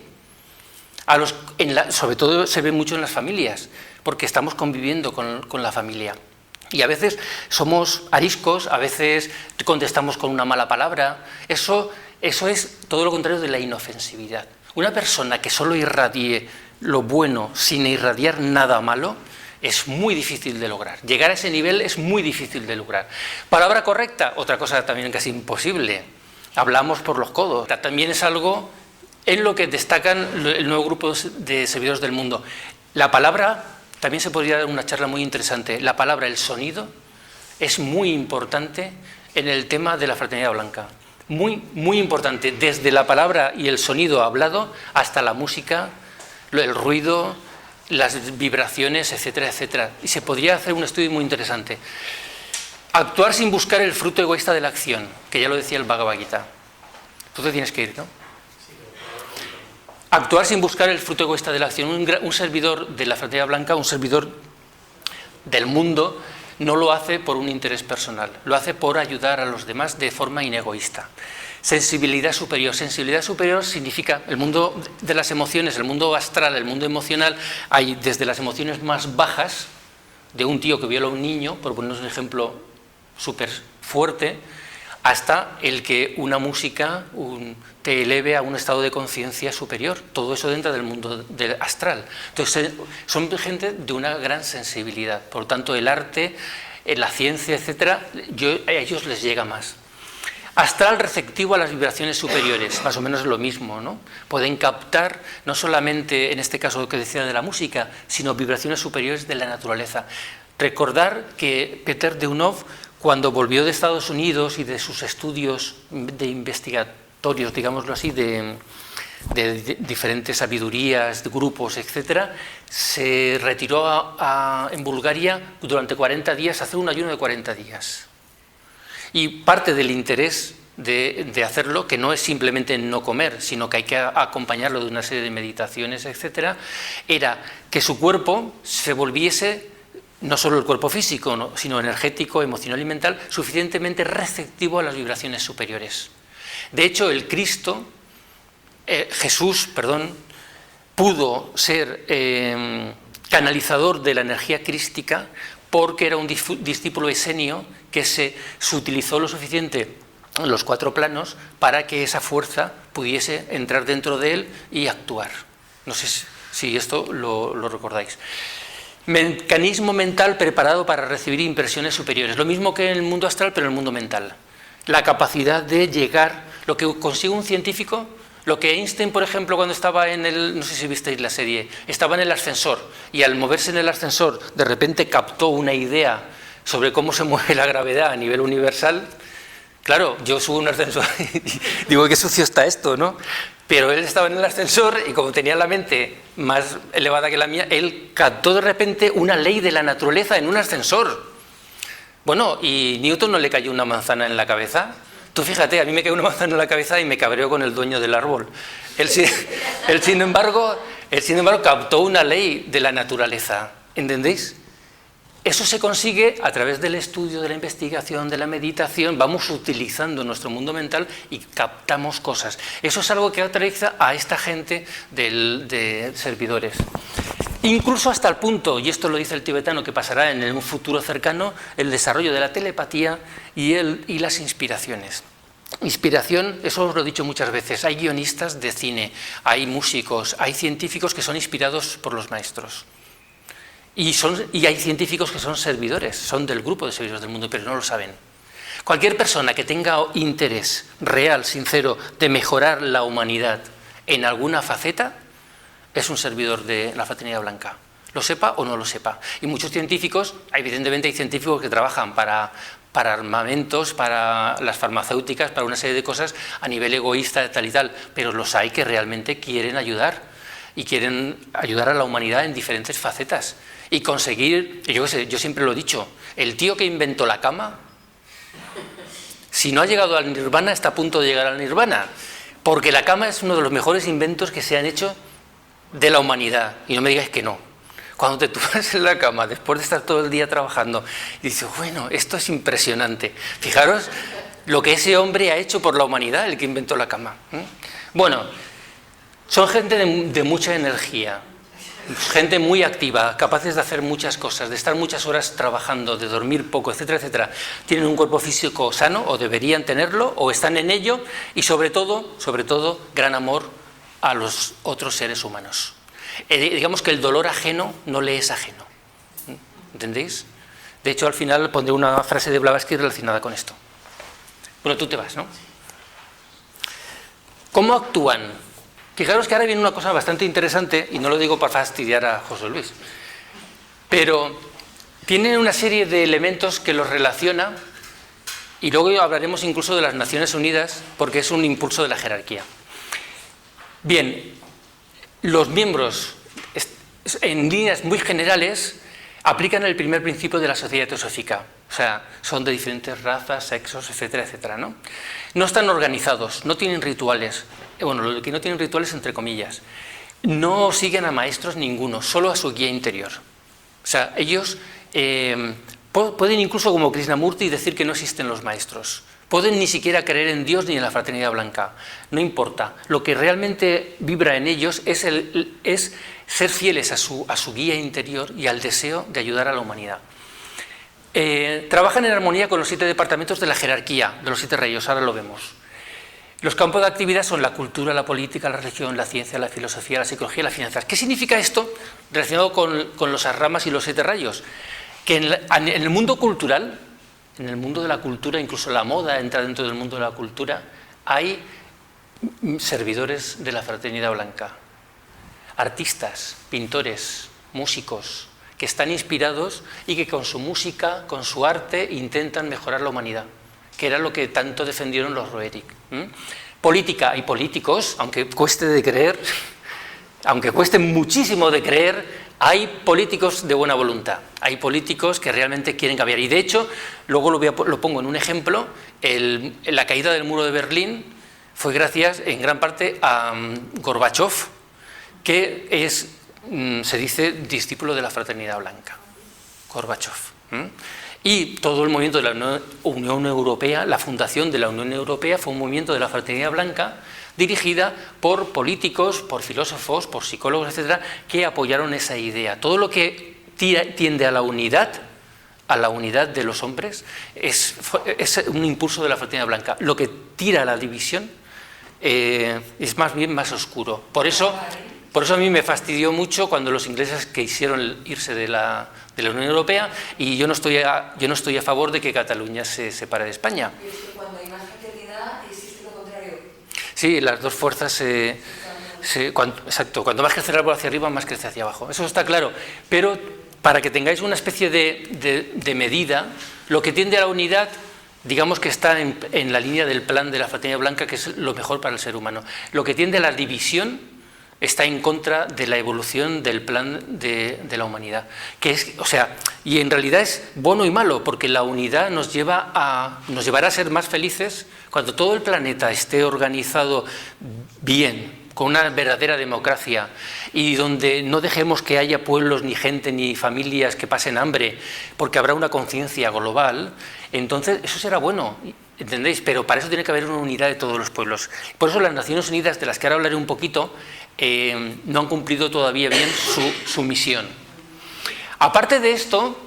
Sobre todo se ve mucho en las familias, porque estamos conviviendo con la familia. Y a veces somos ariscos, a veces contestamos con una mala palabra. Eso es todo lo contrario de la inofensividad. Una persona que solo irradie lo bueno sin irradiar nada malo es muy difícil de lograr. Llegar a ese nivel es muy difícil de lograr. Palabra correcta, otra cosa también casi imposible. Hablamos por los codos. También es algo en lo que destacan el nuevo grupo de servidores del mundo. La palabra, también se podría dar una charla muy interesante. La palabra, el sonido, es muy importante en el tema de la fraternidad blanca. Muy, muy importante, desde la palabra y el sonido hablado hasta la música, el ruido, las vibraciones, etcétera, etcétera. Y se podría hacer un estudio muy interesante. Actuar sin buscar el fruto egoísta de la acción, que ya lo decía el Bhagavad Gita. Tú te tienes que ir, ¿no? Actuar sin buscar el fruto egoísta de la acción. Un servidor de la fraternidad blanca, un servidor del mundo, no lo hace por un interés personal, lo hace por ayudar a los demás de forma inegoísta. Sensibilidad superior. Sensibilidad superior significa el mundo de las emociones, el mundo astral, el mundo emocional. Hay desde las emociones más bajas, de un tío que viola a un niño, por ponernos un ejemplo súper fuerte, hasta el que una música te eleve a un estado de conciencia superior. Todo eso dentro del mundo astral. Entonces, son gente de una gran sensibilidad. Por lo tanto, el arte, la ciencia, etcétera, a ellos les llega más. Astral receptivo a las vibraciones superiores, más o menos lo mismo, ¿no? Pueden captar, no solamente en este caso lo que decía de la música, sino vibraciones superiores de la naturaleza. Recordar que Peter Deuhnov, cuando volvió de Estados Unidos y de sus estudios de investigatorios, digámoslo así, de diferentes sabidurías, de grupos, etcétera, se retiró en Bulgaria durante 40 días a hacer un ayuno de 40 días. Y parte del interés de hacerlo, que no es simplemente no comer, sino que hay que acompañarlo de una serie de meditaciones, etcétera, era que su cuerpo se volviese, no solo el cuerpo físico, ¿no?, sino energético, emocional y mental, suficientemente receptivo a las vibraciones superiores. De hecho, Jesús, pudo ser canalizador de la energía crística porque era un discípulo esenio que se utilizó lo suficiente en los 4 planos para que esa fuerza pudiese entrar dentro de él y actuar. No sé si esto lo recordáis. Mecanismo mental preparado para recibir impresiones superiores. Lo mismo que en el mundo astral, pero en el mundo mental. La capacidad de llegar, lo que consigue un científico, lo que Einstein, por ejemplo, cuando estaba en el, no sé si visteis la serie, estaba en el ascensor y al moverse en el ascensor de repente captó una idea sobre cómo se mueve la gravedad a nivel universal. Claro, yo subo un ascensor y digo, qué sucio está esto, ¿no? Pero él estaba en el ascensor y como tenía la mente más elevada que la mía, él captó de repente una ley de la naturaleza en un ascensor. Bueno, ¿y Newton no le cayó una manzana en la cabeza? Tú fíjate, a mí me cayó una manzana en la cabeza y me cabreó con el dueño del árbol. Él sin embargo, captó una ley de la naturaleza, ¿entendéis? Eso se consigue a través del estudio, de la investigación, de la meditación. Vamos utilizando nuestro mundo mental y captamos cosas. Eso es algo que caracteriza a esta gente de servidores. Incluso hasta el punto, y esto lo dice el tibetano, que pasará en un futuro cercano, el desarrollo de la telepatía y las inspiraciones. Inspiración, eso os lo he dicho muchas veces, hay guionistas de cine, hay músicos, hay científicos que son inspirados por los maestros. Y hay científicos que son servidores, son del grupo de servidores del mundo, pero no lo saben. Cualquier persona que tenga interés real, sincero, de mejorar la humanidad en alguna faceta, es un servidor de la fraternidad blanca, lo sepa o no lo sepa. Y muchos científicos, evidentemente hay científicos que trabajan para armamentos, para las farmacéuticas, para una serie de cosas a nivel egoísta, tal y tal, pero los hay que realmente quieren ayudar y quieren ayudar a la humanidad en diferentes facetas y conseguir, yo siempre lo he dicho, el tío que inventó la cama, si no ha llegado al nirvana, está a punto de llegar al nirvana, porque la cama es uno de los mejores inventos que se han hecho de la humanidad, y no me digáis que no. Cuando te tumbas en la cama, después de estar todo el día trabajando, y dices, bueno, esto es impresionante. Fijaros lo que ese hombre ha hecho por la humanidad, el que inventó la cama. Bueno, son gente de mucha energía, gente muy activa, capaces de hacer muchas cosas, de estar muchas horas trabajando, de dormir poco, etcétera, etcétera. Tienen un cuerpo físico sano, o deberían tenerlo, o están en ello, y sobre todo, gran amor a los otros seres humanos. Digamos que el dolor ajeno no le es ajeno. ¿Entendéis? De hecho, al final pondré una frase de Blavatsky relacionada con esto. Bueno, tú te vas, ¿no? ¿Cómo actúan? Fijaros que ahora viene una cosa bastante interesante, y no lo digo para fastidiar a José Luis, pero tienen una serie de elementos que los relaciona, y luego hablaremos incluso de las Naciones Unidas, porque es un impulso de la jerarquía. Bien, los miembros, en líneas muy generales, aplican el primer principio de la sociedad teosófica, o sea, son de diferentes razas, sexos, etcétera, etcétera, ¿no? No están organizados, no tienen rituales, bueno, lo que no tienen rituales entre comillas, no siguen a maestros ninguno, solo a su guía interior. O sea, ellos pueden incluso como Krishnamurti decir que no existen los maestros. Pueden ni siquiera creer en Dios ni en la fraternidad blanca, no importa. Lo que realmente vibra en ellos es ser fieles a su guía interior y al deseo de ayudar a la humanidad. Trabajan en armonía con los 7 departamentos de la jerarquía, de los 7 reyes, ahora lo vemos. Los campos de actividad son la cultura, la política, la religión, la ciencia, la filosofía, la psicología y las finanzas. ¿Qué significa esto relacionado con los ramas y los 7 rayos? Que en el mundo cultural, en el mundo de la cultura, incluso la moda entra dentro del mundo de la cultura, hay servidores de la fraternidad blanca, artistas, pintores, músicos, que están inspirados y que con su música, con su arte, intentan mejorar la humanidad, que era lo que tanto defendieron los Roerich. Política y políticos, aunque cueste de creer, aunque cueste muchísimo de creer, hay políticos de buena voluntad, hay políticos que realmente quieren cambiar. Y de hecho, luego lo pongo en un ejemplo, la caída del muro de Berlín fue gracias en gran parte a Gorbachov, que es, se dice, discípulo de la fraternidad blanca. Gorbachov. Y todo el movimiento de la Unión Europea, la fundación de la Unión Europea fue un movimiento de la fraternidad blanca dirigida por políticos, por filósofos, por psicólogos, etcétera, que apoyaron esa idea. Todo lo que tiende a la unidad a la unidad de los hombres es un impulso de la fraternidad blanca. Lo que tira a la división es más bien más oscuro. Por eso a mí me fastidió mucho cuando los ingleses quisieron irse de la Unión Europea, y yo no estoy a favor de que Cataluña se separe de España. Y es que cuando hay más fraternidad existe lo contrario. Sí, las dos fuerzas exacto, cuando más crece el árbol hacia arriba, más crece hacia abajo. Eso está claro. Pero para que tengáis una especie de medida, lo que tiende a la unidad, digamos que está en la línea del plan de la fraternidad blanca, que es lo mejor para el ser humano. Lo que tiende a la división está en contra de la evolución del plan de la humanidad. Y en realidad es bueno y malo, porque la unidad nos llevará a ser más felices cuando todo el planeta esté organizado bien, con una verdadera democracia, y donde no dejemos que haya pueblos, ni gente, ni familias que pasen hambre, porque habrá una conciencia global. Entonces eso será bueno, ¿entendéis? Pero para eso tiene que haber una unidad de todos los pueblos. Por eso las Naciones Unidas, de las que ahora hablaré un poquito, no han cumplido todavía bien su misión. Aparte de esto,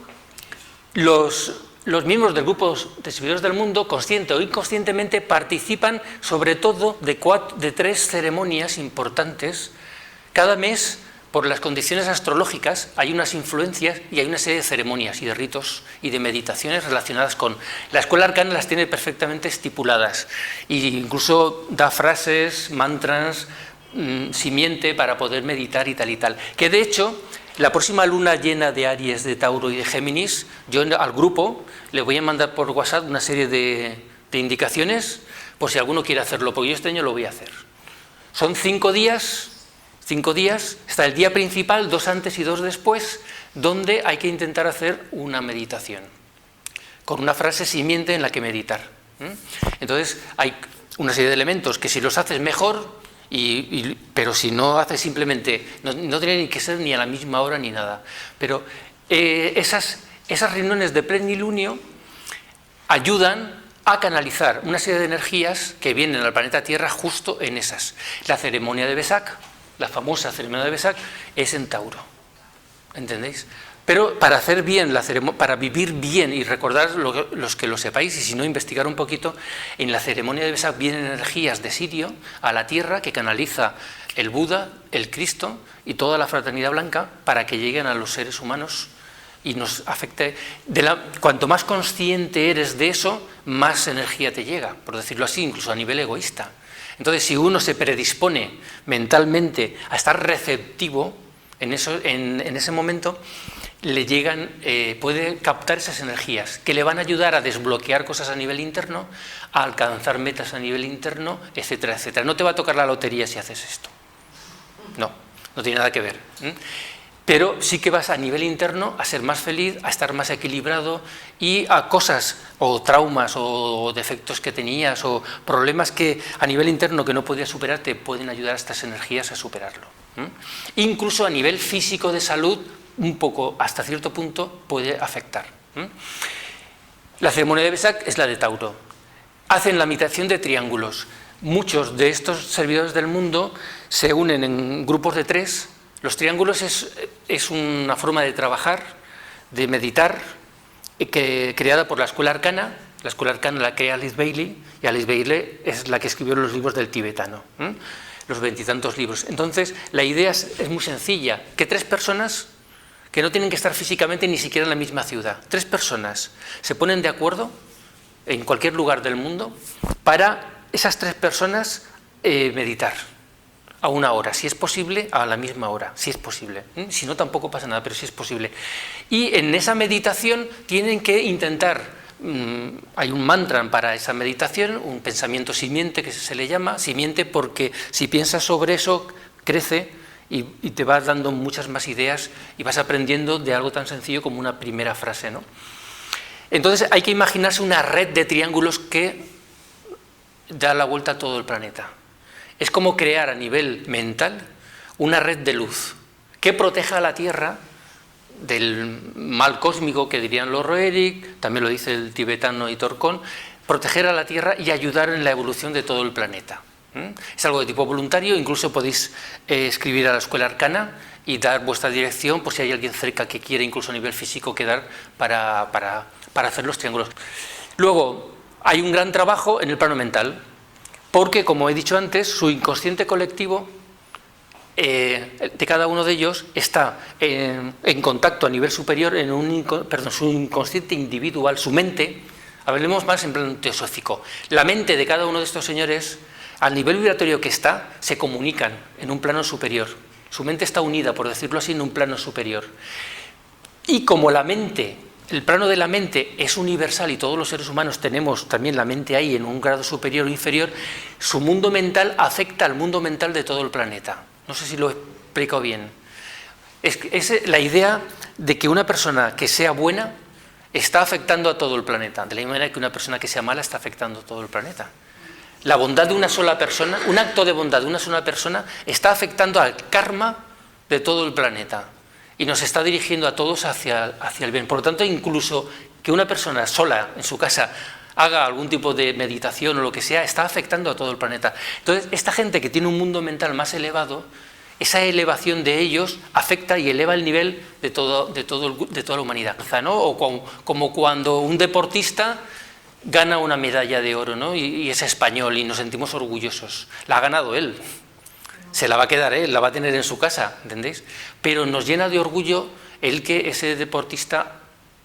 los miembros del grupo de servidores del mundo, consciente o inconscientemente, participan sobre todo de 3 ceremonias importantes. Cada mes, por las condiciones astrológicas, hay unas influencias y hay una serie de ceremonias y de ritos y de meditaciones relacionadas con... La escuela arcana las tiene perfectamente estipuladas, e incluso da frases, mantras, simiente para poder meditar y tal y tal. Que de hecho, la próxima luna llena de Aries, de Tauro y de Géminis, yo al grupo le voy a mandar por WhatsApp una serie de indicaciones por si alguno quiere hacerlo, porque yo este año lo voy a hacer. Son 5 días, está el día principal, 2 antes y 2 después, donde hay que intentar hacer una meditación, con una frase simiente en la que meditar. Entonces hay una serie de elementos que si los haces mejor, pero si no haces simplemente, no tiene que ser ni a la misma hora ni nada, pero esas reuniones de plenilunio ayudan a canalizar una serie de energías que vienen al planeta Tierra justo en esas. La ceremonia de Vesak, la famosa ceremonia de Vesak, es en Tauro, ¿entendéis? Pero para hacer bien la ceremonia, para vivir bien y recordar los que lo sepáis, y si no, investigar un poquito, en la ceremonia de Vesak vienen energías de Sirio a la Tierra que canaliza el Buda, el Cristo y toda la fraternidad blanca para que lleguen a los seres humanos y nos afecte. Cuanto más consciente eres de eso, más energía te llega, por decirlo así, incluso a nivel egoísta. Entonces, si uno se predispone mentalmente a estar receptivo en ese momento, le llegan, puede captar esas energías que le van a ayudar a desbloquear cosas a nivel interno, a alcanzar metas a nivel interno, etcétera, etcétera. No te va a tocar la lotería si haces esto. No tiene nada que ver. Pero sí que vas a nivel interno a ser más feliz, a estar más equilibrado, y a cosas o traumas o defectos que tenías o problemas que a nivel interno que no podías superar, te pueden ayudar a estas energías a superarlo. Incluso a nivel físico de salud, un poco, hasta cierto punto, puede afectar. La ceremonia de Vesak es la de Tauro. Hacen la meditación de triángulos. Muchos de estos servidores del mundo se unen en grupos de 3. Los triángulos es una forma de trabajar, de meditar, creada por la escuela arcana. La escuela arcana la crea Alice Bailey, y Alice Bailey es la que escribió los libros del tibetano, los 20 y tantos libros. Entonces, la idea es muy sencilla, que 3 personas que no tienen que estar físicamente ni siquiera en la misma ciudad, 3 personas se ponen de acuerdo en cualquier lugar del mundo para esas 3 personas meditar a una hora, si es posible, a la misma hora, si es posible. Si no, tampoco pasa nada, pero si es posible. Y en esa meditación tienen que intentar, hay un mantra para esa meditación, un pensamiento simiente que se le llama, simiente porque si piensas sobre eso, crece y te vas dando muchas más ideas y vas aprendiendo de algo tan sencillo como una primera frase, ¿no? Entonces hay que imaginarse una red de triángulos que da la vuelta a todo el planeta. Es como crear a nivel mental una red de luz que proteja a la Tierra del mal cósmico, que dirían los Roerich, también lo dice el tibetano Hitor Kon, proteger a la Tierra y ayudar en la evolución de todo el planeta. Es algo de tipo voluntario, incluso podéis escribir a la Escuela Arcana y dar vuestra dirección por si hay alguien cerca que quiere, incluso a nivel físico, quedar para hacer los triángulos. Luego, hay un gran trabajo en el plano mental, porque, como he dicho antes, su inconsciente colectivo de cada uno de ellos está en contacto a nivel superior, su inconsciente individual, su mente, hablemos más en plan teosófico, la mente de cada uno de estos señores, al nivel vibratorio que está, se comunican en un plano superior. Su mente está unida, por decirlo así, en un plano superior. Y como la mente, el plano de la mente es universal y todos los seres humanos tenemos también la mente ahí en un grado superior o inferior, su mundo mental afecta al mundo mental de todo el planeta. No sé si lo he explicado bien. Es la idea de que una persona que sea buena está afectando a todo el planeta, de la misma manera que una persona que sea mala está afectando a todo el planeta. La bondad de una sola persona, un acto de bondad de una sola persona está afectando al karma de todo el planeta y nos está dirigiendo a todos hacia el bien. Por lo tanto, incluso que una persona sola en su casa haga algún tipo de meditación o lo que sea, está afectando a todo el planeta. Entonces, esta gente que tiene un mundo mental más elevado, esa elevación de ellos afecta y eleva el nivel de toda la humanidad, ¿no? O como cuando un deportista gana una medalla de oro, ¿no? y es español y nos sentimos orgullosos. La ha ganado él, se la va a quedar él, la va a tener en su casa, ¿entendéis? Pero nos llena de orgullo el que ese deportista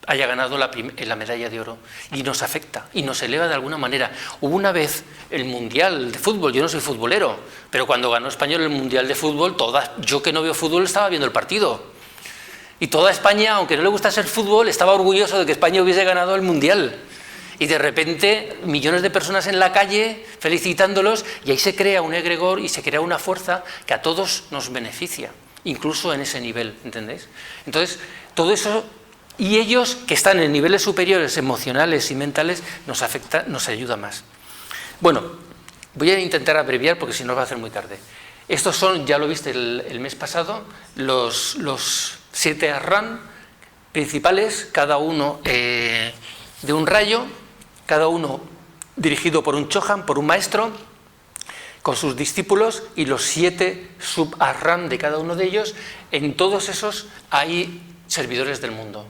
haya ganado la medalla de oro y nos afecta y nos eleva de alguna manera. Hubo una vez el Mundial de Fútbol, yo no soy futbolero, pero cuando ganó España el Mundial de Fútbol, yo que no veo fútbol estaba viendo el partido. Y toda España, aunque no le gustase el fútbol, estaba orgulloso de que España hubiese ganado el Mundial. Y de repente millones de personas en la calle felicitándolos y ahí se crea un egregor y se crea una fuerza que a todos nos beneficia, incluso en ese nivel, ¿entendéis? Entonces, todo eso. Y ellos, que están en niveles superiores emocionales y mentales, nos afecta, nos ayuda más. Bueno, voy a intentar abreviar porque si no va a hacer muy tarde. Estos son, ya lo viste el mes pasado, los 7 Arran principales, cada uno de un rayo, cada uno dirigido por un Chohan, por un maestro, con sus discípulos, y los 7 sub-Arran de cada uno de ellos. En todos esos hay servidores del mundo,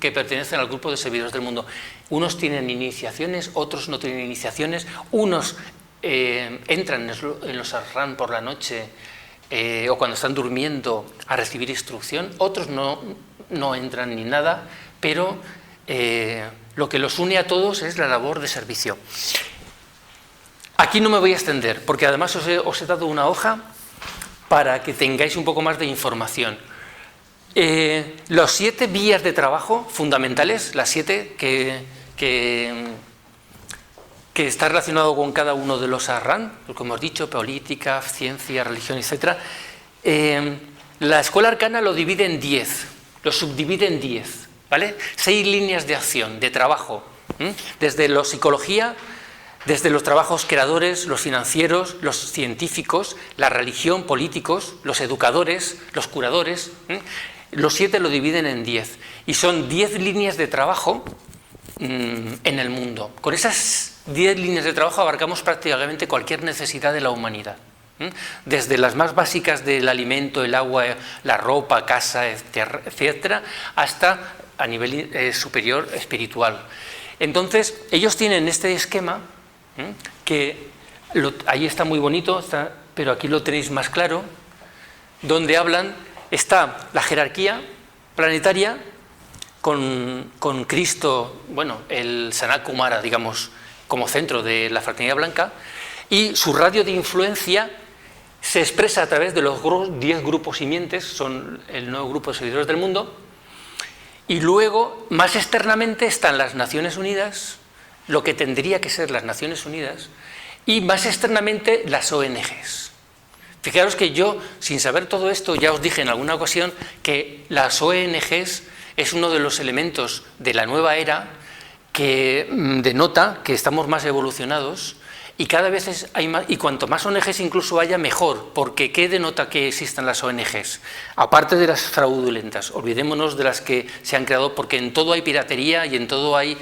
que pertenecen al grupo de servidores del mundo. Unos tienen iniciaciones, otros no tienen iniciaciones, unos entran en los Arran por la noche o cuando están durmiendo a recibir instrucción, otros no entran ni nada, pero lo que los une a todos es la labor de servicio. Aquí no me voy a extender, porque además os he dado una hoja para que tengáis un poco más de información. Los 7 vías de trabajo fundamentales, las 7 que está relacionado con cada uno de los Arran, como hemos dicho, política, ciencia, religión, etc. La Escuela Arcana lo divide en 10, lo subdivide en 10, ¿vale? 6 líneas de acción, de trabajo, desde la psicología, desde los trabajos creadores, los financieros, los científicos, la religión, políticos, los educadores, los curadores. Los 7 lo dividen en 10 y son 10 líneas de trabajo en el mundo. Con esas 10 líneas de trabajo abarcamos prácticamente cualquier necesidad de la humanidad, desde las más básicas del alimento, el agua, la ropa, casa, etcétera, hasta a nivel superior espiritual. Entonces, ellos tienen este esquema que ahí está muy bonito, pero aquí lo tenéis más claro, donde hablan. Está la jerarquía planetaria con Cristo, bueno, el Sanat Kumara, digamos, como centro de la Fraternidad Blanca, y su radio de influencia se expresa a través de los 10 grupos simientes, son el nuevo grupo de servidores del mundo, y luego, más externamente, están las Naciones Unidas, lo que tendría que ser las Naciones Unidas, y más externamente las ONGs. Fijaros que yo, sin saber todo esto, ya os dije en alguna ocasión que las ONGs es uno de los elementos de la nueva era que denota que estamos más evolucionados y cada vez hay más, y cuanto más ONGs incluso haya, mejor, porque ¿qué denota que existan las ONGs? Aparte de las fraudulentas, olvidémonos de las que se han creado, porque en todo hay piratería y en todo hay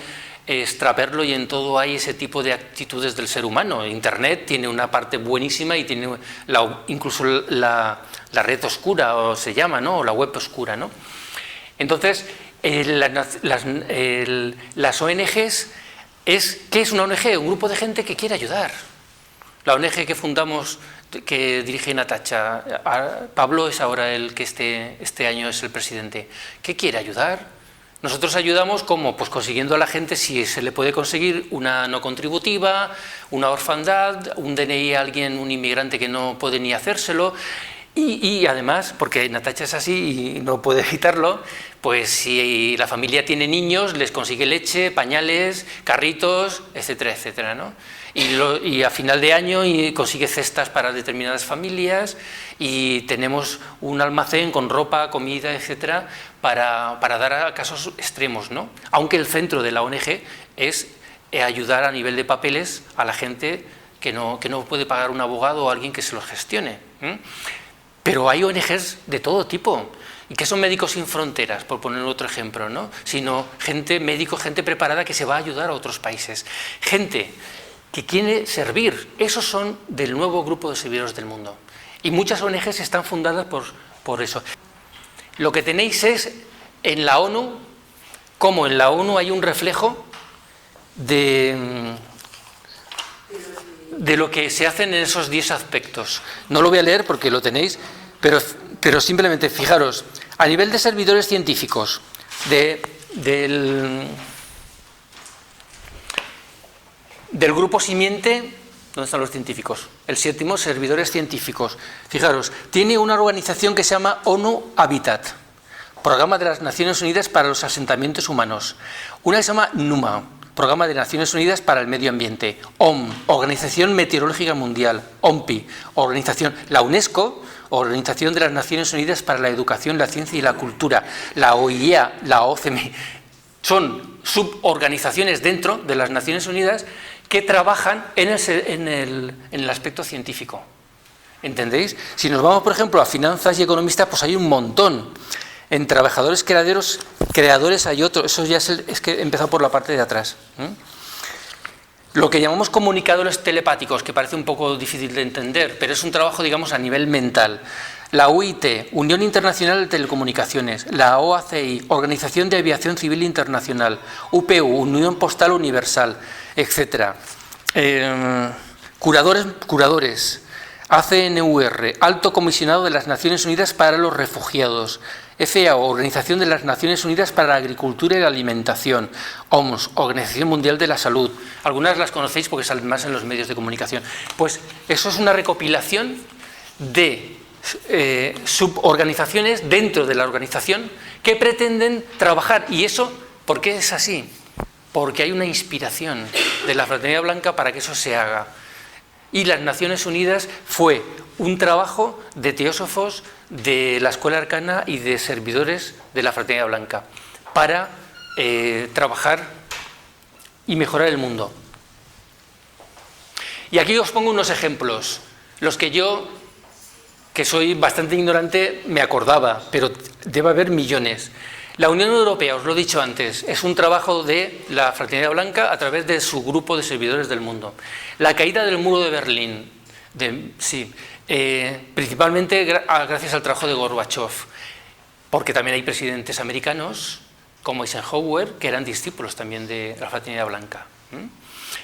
extraperlo y en todo hay ese tipo de actitudes del ser humano. Internet tiene una parte buenísima y tiene incluso la red oscura, o se llama, ¿no? O la web oscura, ¿no? Entonces, las ONGs, ¿qué es una ONG? Un grupo de gente que quiere ayudar. La ONG que fundamos, que dirige Natacha, Pablo es ahora el que este año es el presidente. ¿Qué quiere ayudar? Nosotros ayudamos ¿cómo? Pues consiguiendo a la gente, si se le puede conseguir, una no contributiva, una orfandad, un DNI a alguien, un inmigrante que no puede ni hacérselo. Y además, porque Natacha es así y no puede evitarlo, pues si la familia tiene niños, les consigue leche, pañales, carritos, etcétera, etcétera, ¿no? Y a final de año consigue cestas para determinadas familias y tenemos un almacén con ropa, comida, etcétera, para dar a casos extremos, ¿no? Aunque el centro de la ONG es ayudar a nivel de papeles a la gente que no puede pagar un abogado o alguien que se los gestione. Pero hay ONGs de todo tipo, y que son Médicos Sin Fronteras, por poner otro ejemplo, ¿no? Sino gente preparada que se va a ayudar a otros países. Gente que quiere servir, esos son del nuevo grupo de servidores del mundo. Y muchas ONGs están fundadas por eso. Lo que tenéis es en la ONU, como en la ONU hay un reflejo de lo que se hacen en esos 10 aspectos. No lo voy a leer porque lo tenéis, pero simplemente fijaros, a nivel de servidores científicos, del grupo simiente, ¿dónde están los científicos? El 7º, servidores científicos. Fijaros, tiene una organización que se llama ONU Habitat, Programa de las Naciones Unidas para los Asentamientos Humanos. Una que se llama NUMA, Programa de Naciones Unidas para el Medio Ambiente. OM, Organización Meteorológica Mundial. OMPI, la UNESCO, Organización de las Naciones Unidas para la Educación, la Ciencia y la Cultura. La OIEA, la OCME, son suborganizaciones dentro de las Naciones Unidas que trabajan en el aspecto científico. ¿Entendéis? Si nos vamos, por ejemplo, a finanzas y economistas, pues hay un montón. En trabajadores creadores hay otro, eso ya es que he empezado por la parte de atrás. Lo que llamamos comunicadores telepáticos, que parece un poco difícil de entender, pero es un trabajo, digamos, a nivel mental. La UIT, Unión Internacional de Telecomunicaciones, la OACI, Organización de Aviación Civil Internacional, UPU, Unión Postal Universal, etc. Curadores, ACNUR, Alto Comisionado de las Naciones Unidas para los Refugiados, FAO, Organización de las Naciones Unidas para la Agricultura y la Alimentación, OMS, Organización Mundial de la Salud. Algunas las conocéis porque salen más en los medios de comunicación. Pues eso es una recopilación de suborganizaciones dentro de la organización que pretenden trabajar. ¿Y eso por qué es así? Porque hay una inspiración de la Fraternidad Blanca para que eso se haga. Y las Naciones Unidas fue un trabajo de teósofos de la Escuela Arcana y de servidores de la Fraternidad Blanca para trabajar y mejorar el mundo. Y aquí os pongo unos ejemplos, los que yo, que soy bastante ignorante, me acordaba, pero debe haber millones. La Unión Europea, os lo he dicho antes, es un trabajo de la Fraternidad Blanca a través de su grupo de servidores del mundo. La caída del muro de Berlín, principalmente gracias al trabajo de Gorbachov, porque también hay presidentes americanos como Eisenhower que eran discípulos también de la Fraternidad Blanca.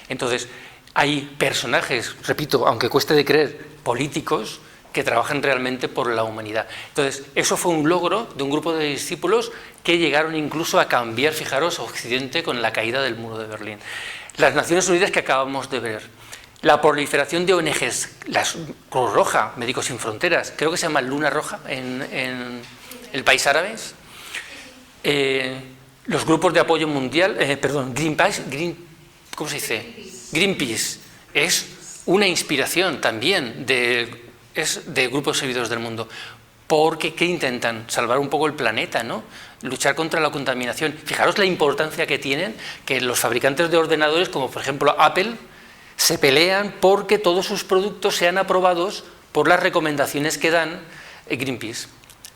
Entonces, hay personajes, repito, aunque cueste de creer, políticos que trabajan realmente por la humanidad. Entonces, eso fue un logro de un grupo de discípulos que llegaron incluso a cambiar, fijaros, Occidente con la caída del muro de Berlín. Las Naciones Unidas que acabamos de ver, la proliferación de ONGs, la Cruz Roja, Médicos Sin Fronteras, creo que se llama Luna Roja en el país árabe, los grupos de apoyo mundial, ¿cómo se dice? Greenpeace es una inspiración también de grupos servidores del mundo, porque ¿qué intentan? Salvar un poco el planeta, ¿no? Luchar contra la contaminación. Fijaros la importancia que tienen, que los fabricantes de ordenadores, como por ejemplo Apple, se pelean porque todos sus productos sean aprobados por las recomendaciones que dan Greenpeace.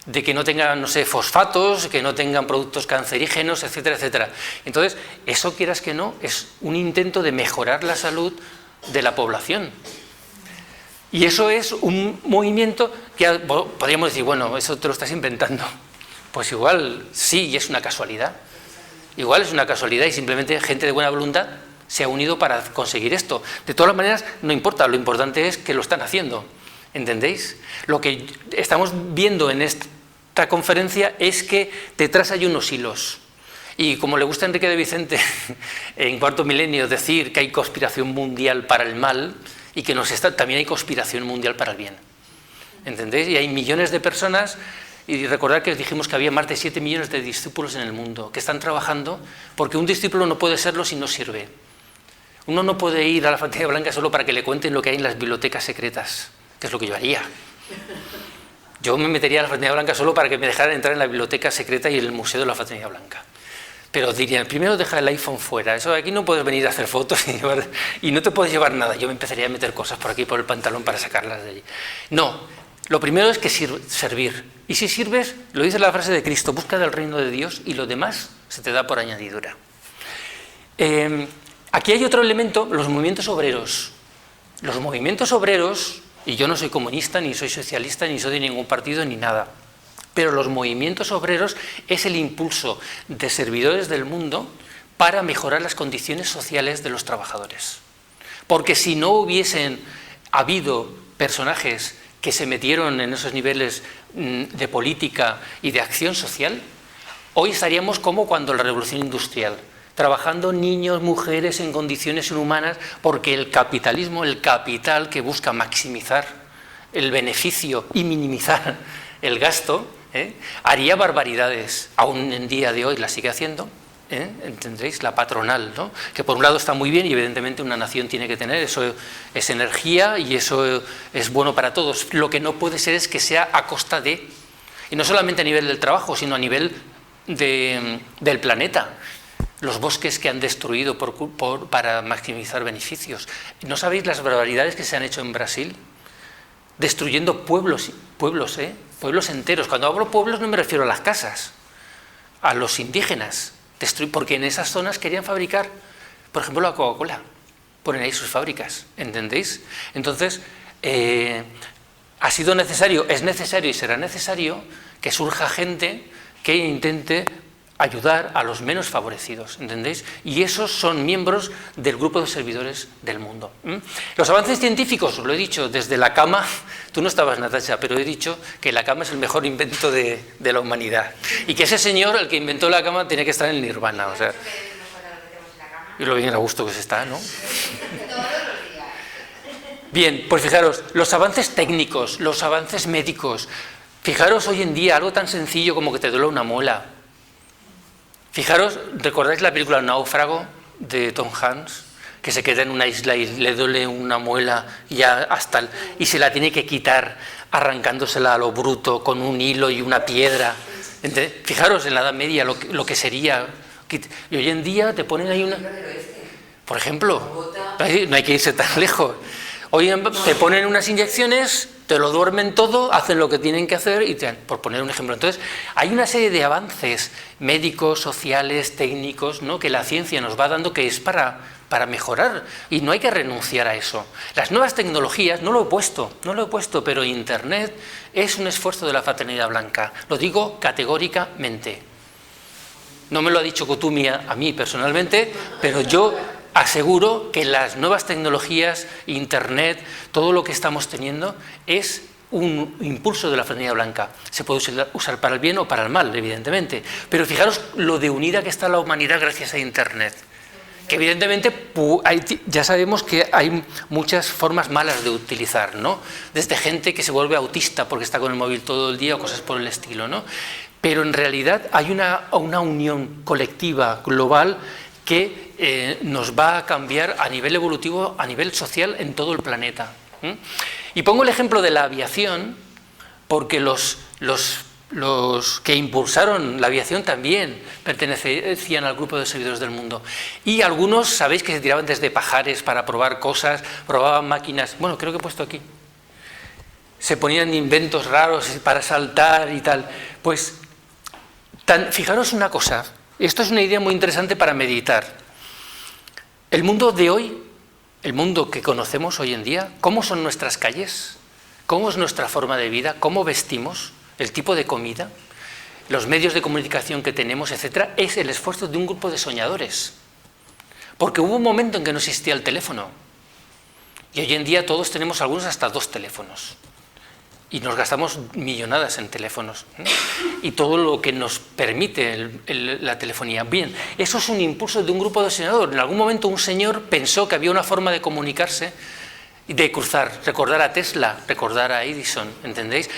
de que no tengan, no sé, fosfatos, que no tengan productos cancerígenos, etcétera, etcétera. Entonces, eso, quieras que no, es un intento de mejorar la salud de la población. Y eso es un movimiento que podríamos decir, bueno, eso te lo estás inventando. Pues igual sí, y es una casualidad. Igual es una casualidad y simplemente gente de buena voluntad se ha unido para conseguir esto. De todas maneras, no importa, lo importante es que lo están haciendo. ¿Entendéis? Lo que estamos viendo en esta conferencia es que detrás hay unos hilos. Y como le gusta a Enrique de Vicente en Cuarto Milenio decir que hay conspiración mundial para el mal y que también hay conspiración mundial para el bien. ¿Entendéis? Y hay millones de personas, y recordad que os dijimos que había más de 7 millones de discípulos en el mundo que están trabajando, porque un discípulo no puede serlo si no sirve. Uno no puede ir a la Fraternidad Blanca solo para que le cuenten lo que hay en las bibliotecas secretas, que es lo que yo haría. Yo me metería a la Fraternidad Blanca solo para que me dejaran entrar en la biblioteca secreta y en el museo de la Fraternidad Blanca. Pero dirían, primero deja el iPhone fuera, eso aquí no puedes venir a hacer fotos y no te puedes llevar nada. Yo me empezaría a meter cosas por aquí, por el pantalón, para sacarlas de allí. No, lo primero es que servir. Y si sirves, lo dice la frase de Cristo, busca del reino de Dios y lo demás se te da por añadidura. Aquí hay otro elemento, los movimientos obreros. Los movimientos obreros, y yo no soy comunista, ni soy socialista, ni soy de ningún partido, ni nada, pero los movimientos obreros es el impulso de servidores del mundo para mejorar las condiciones sociales de los trabajadores. Porque si no hubiesen habido personajes que se metieron en esos niveles de política y de acción social, hoy estaríamos como cuando la Revolución Industrial, trabajando niños, mujeres en condiciones inhumanas, porque el capitalismo, el capital que busca maximizar el beneficio y minimizar el gasto, haría barbaridades. Aún en día de hoy la sigue haciendo, ¿entendéis? La patronal, ¿no? Que por un lado está muy bien y evidentemente una nación tiene que tener, eso es energía y eso es bueno para todos. Lo que no puede ser es que sea a costa de, y no solamente a nivel del trabajo, sino a nivel del planeta. Los bosques que han destruido para maximizar beneficios. ¿No sabéis las barbaridades que se han hecho en Brasil? Destruyendo pueblos enteros. Cuando hablo pueblos no me refiero a las casas, a los indígenas, porque en esas zonas querían fabricar, por ejemplo, la Coca-Cola, ponen ahí sus fábricas, ¿entendéis? Entonces, ha sido necesario, es necesario y será necesario que surja gente que intente ayudar a los menos favorecidos, ¿entendéis? Y esos son miembros del grupo de servidores del mundo. Los avances científicos, os lo he dicho, desde la cama, tú no estabas, Natasha, pero he dicho que la cama es el mejor invento de la humanidad. Y que ese señor, el que inventó la cama, tiene que estar en el nirvana, o sea. Y lo bien a gusto que se está, ¿no? Bien, pues fijaros, los avances técnicos, los avances médicos. Fijaros hoy en día, algo tan sencillo como que te duele una muela. Fijaros, ¿recordáis la película Náufrago de Tom Hanks? Que se queda en una isla y le duele una muela y se la tiene que quitar arrancándosela a lo bruto con un hilo y una piedra. Entonces, fijaros en la Edad Media lo que sería. Y hoy en día te ponen ahí una... Por ejemplo, no hay que irse tan lejos. Hoy te ponen unas inyecciones, te lo duermen todo, hacen lo que tienen que hacer, por poner un ejemplo. Entonces, hay una serie de avances médicos, sociales, técnicos, ¿no?, que la ciencia nos va dando, que es para mejorar, y no hay que renunciar a eso. Las nuevas tecnologías, no lo he puesto, pero Internet es un esfuerzo de la Fraternidad Blanca. Lo digo categóricamente. No me lo ha dicho Kutumi a mí personalmente, pero yo aseguro que las nuevas tecnologías, Internet, todo lo que estamos teniendo es un impulso de la Fraternidad Blanca. Se puede usar para el bien o para el mal, evidentemente. Pero fijaros lo de unida que está la humanidad gracias a Internet. Que evidentemente ya sabemos que hay muchas formas malas de utilizar, ¿no? Desde gente que se vuelve autista porque está con el móvil todo el día o cosas por el estilo, ¿no? Pero en realidad hay una unión colectiva, global, que nos va a cambiar a nivel evolutivo, a nivel social en todo el planeta. Y pongo el ejemplo de la aviación, porque los que impulsaron la aviación también pertenecían al grupo de servidores del mundo. Y algunos, sabéis que se tiraban desde pajares para probar cosas, probaban máquinas. Bueno, creo que he puesto aquí. se ponían inventos raros para saltar y tal. Pues, fijaros una cosa, esto es una idea muy interesante para meditar. El mundo de hoy, el mundo que conocemos hoy en día, ¿cómo son nuestras calles? ¿Cómo es nuestra forma de vida? ¿Cómo vestimos? ¿El tipo de comida? Los medios de comunicación que tenemos, etcétera, es el esfuerzo de un grupo de soñadores. Porque hubo un momento en que no existía el teléfono. Y hoy en día todos tenemos algunos hasta 2 teléfonos. Y nos gastamos millonadas en teléfonos. Y todo lo que nos permite la telefonía. Bien, eso es un impulso de un grupo de soñadores. En algún momento un señor pensó que había una forma de comunicarse, de cruzar. Recordar a Tesla, recordar a Edison, ¿entendéis?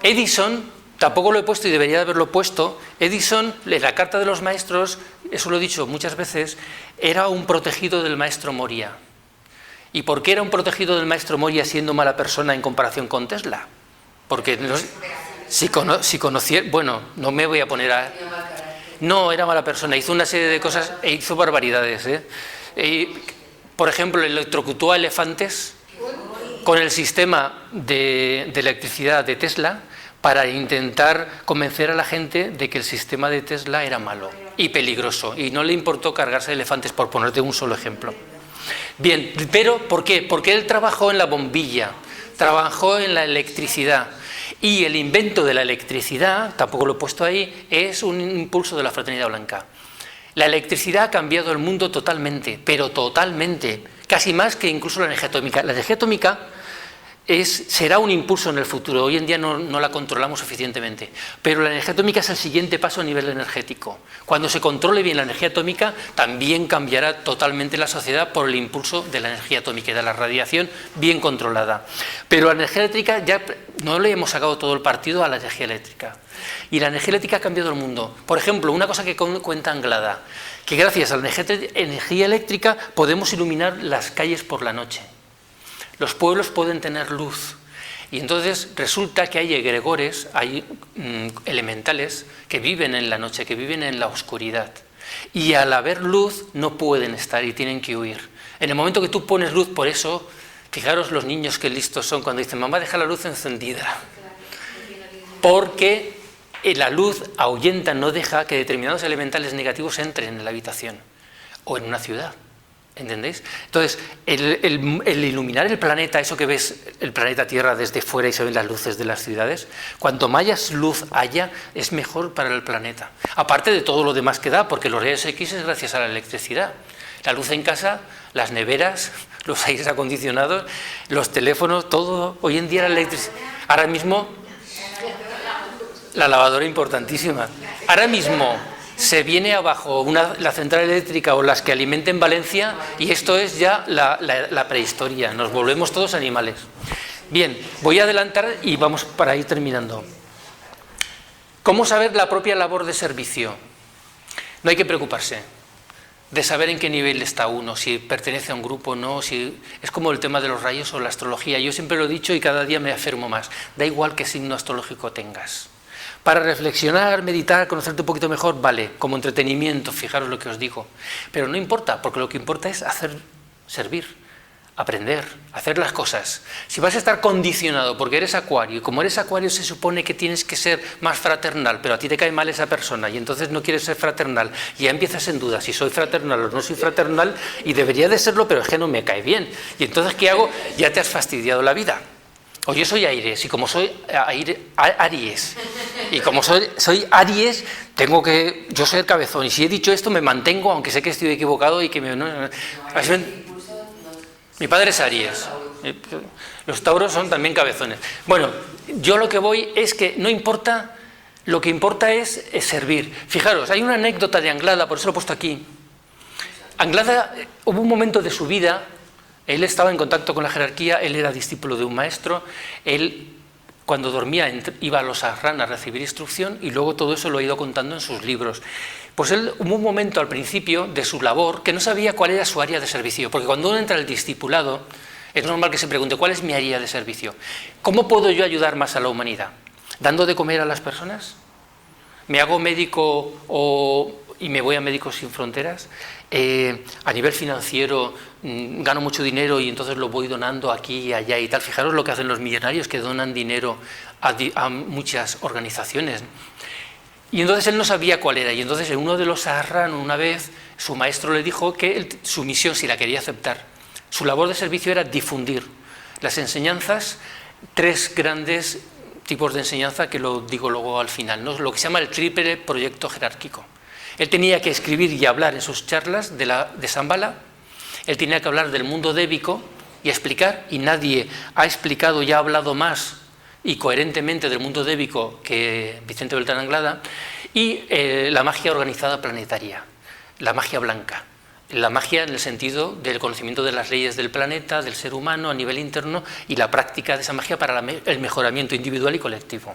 Edison, tampoco lo he puesto y debería de haberlo puesto, Edison, en la carta de los maestros, eso lo he dicho muchas veces, era un protegido del maestro Moria. ¿Y por qué era un protegido del maestro Moria siendo mala persona en comparación con Tesla? Porque si conocía, bueno, no me voy a poner a... No, era mala persona, hizo una serie de cosas e hizo barbaridades. Por ejemplo, electrocutó a elefantes con el sistema de electricidad de Tesla para intentar convencer a la gente de que el sistema de Tesla era malo y peligroso, y no le importó cargarse elefantes, por ponerte un solo ejemplo. Bien, pero ¿por qué? Porque él trabajó en la bombilla, trabajó en la electricidad, y el invento de la electricidad, tampoco lo he puesto ahí, es un impulso de la Fraternidad Blanca. La electricidad ha cambiado el mundo totalmente, pero totalmente, casi más que incluso la energía atómica. La energía atómica será un impulso en el futuro, hoy en día no la controlamos suficientemente, pero la energía atómica es el siguiente paso a nivel energético. Cuando se controle bien la energía atómica, también cambiará totalmente la sociedad por el impulso de la energía atómica y de la radiación bien controlada. Pero la energía eléctrica, ya no le hemos sacado todo el partido a la energía eléctrica, y la energía eléctrica ha cambiado el mundo. Por ejemplo, una cosa que cuenta Anglada, que gracias a la energía eléctrica podemos iluminar las calles por la noche. Los pueblos pueden tener luz, y entonces resulta que hay egregores, hay elementales que viven en la noche, que viven en la oscuridad, y al haber luz no pueden estar y tienen que huir. En el momento que tú pones luz, por eso, fijaros los niños que listos son cuando dicen mamá, deja la luz encendida, porque la luz ahuyenta, no deja que determinados elementales negativos entren en la habitación o en una ciudad. ¿Entendéis? Entonces, el iluminar el planeta, eso que ves el planeta Tierra desde fuera y se ven las luces de las ciudades, cuanto más luz haya, es mejor para el planeta. Aparte de todo lo demás que da, porque los rayos X es gracias a la electricidad. La luz en casa, las neveras, los aires acondicionados, los teléfonos, todo. Hoy en día la electricidad. Ahora mismo, la lavadora importantísima. Ahora mismo se viene abajo la central eléctrica o las que alimenten Valencia, y esto es ya la prehistoria, nos volvemos todos animales. Bien, voy a adelantar y vamos para ir terminando. ¿Cómo saber la propia labor de servicio? No hay que preocuparse de saber en qué nivel está uno, si pertenece a un grupo o no, si es como el tema de los rayos o la astrología. Yo siempre lo he dicho y cada día me afirmo más, da igual qué signo astrológico tengas. Para reflexionar, meditar, conocerte un poquito mejor, vale, como entretenimiento, fijaros lo que os digo. Pero no importa, porque lo que importa es servir, aprender, hacer las cosas. Si vas a estar condicionado porque eres Acuario, y como eres Acuario se supone que tienes que ser más fraternal, pero a ti te cae mal esa persona y entonces no quieres ser fraternal, y ya empiezas en duda si soy fraternal o no soy fraternal, y debería de serlo, pero es que no me cae bien. Y entonces, ¿qué hago? Ya te has fastidiado la vida. O yo soy Aries, y como soy Aries, y como soy Aries, yo soy el cabezón, y si he dicho esto me mantengo, aunque sé que estoy equivocado y que mi padre es Aries. Los tauros son también cabezones. Bueno, yo lo que voy es que no importa, lo que importa es servir. Fijaros, hay una anécdota de Anglada, por eso lo he puesto aquí. Anglada, hubo un momento de su vida. Él estaba en contacto con la jerarquía, él era discípulo de un maestro, él cuando dormía iba a los Asran a recibir instrucción, y luego todo eso lo ha ido contando en sus libros. Pues él hubo un momento al principio de su labor que no sabía cuál era su área de servicio, porque cuando uno entra al discipulado es normal que se pregunte ¿cuál es mi área de servicio? ¿Cómo puedo yo ayudar más a la humanidad? ¿Dando de comer a las personas? ¿Me hago médico y me voy a Médicos Sin Fronteras, a nivel financiero gano mucho dinero y entonces lo voy donando aquí y allá y tal. Fijaros lo que hacen los millonarios, que donan dinero a muchas organizaciones. Y entonces él no sabía cuál era, y entonces en uno de los Saharran una vez su maestro le dijo que su misión, si la quería aceptar, su labor de servicio era difundir las enseñanzas, 3 grandes tipos de enseñanza que lo digo luego al final, ¿no? Lo que se llama el triple proyecto jerárquico. Él tenía que escribir y hablar en sus charlas de Shambhala, él tenía que hablar del mundo débico y explicar, y nadie ha explicado y ha hablado más y coherentemente del mundo débico que Vicente Beltrán Anglada, y la magia organizada planetaria, la magia blanca. La magia en el sentido del conocimiento de las leyes del planeta, del ser humano a nivel interno y la práctica de esa magia para el mejoramiento individual y colectivo.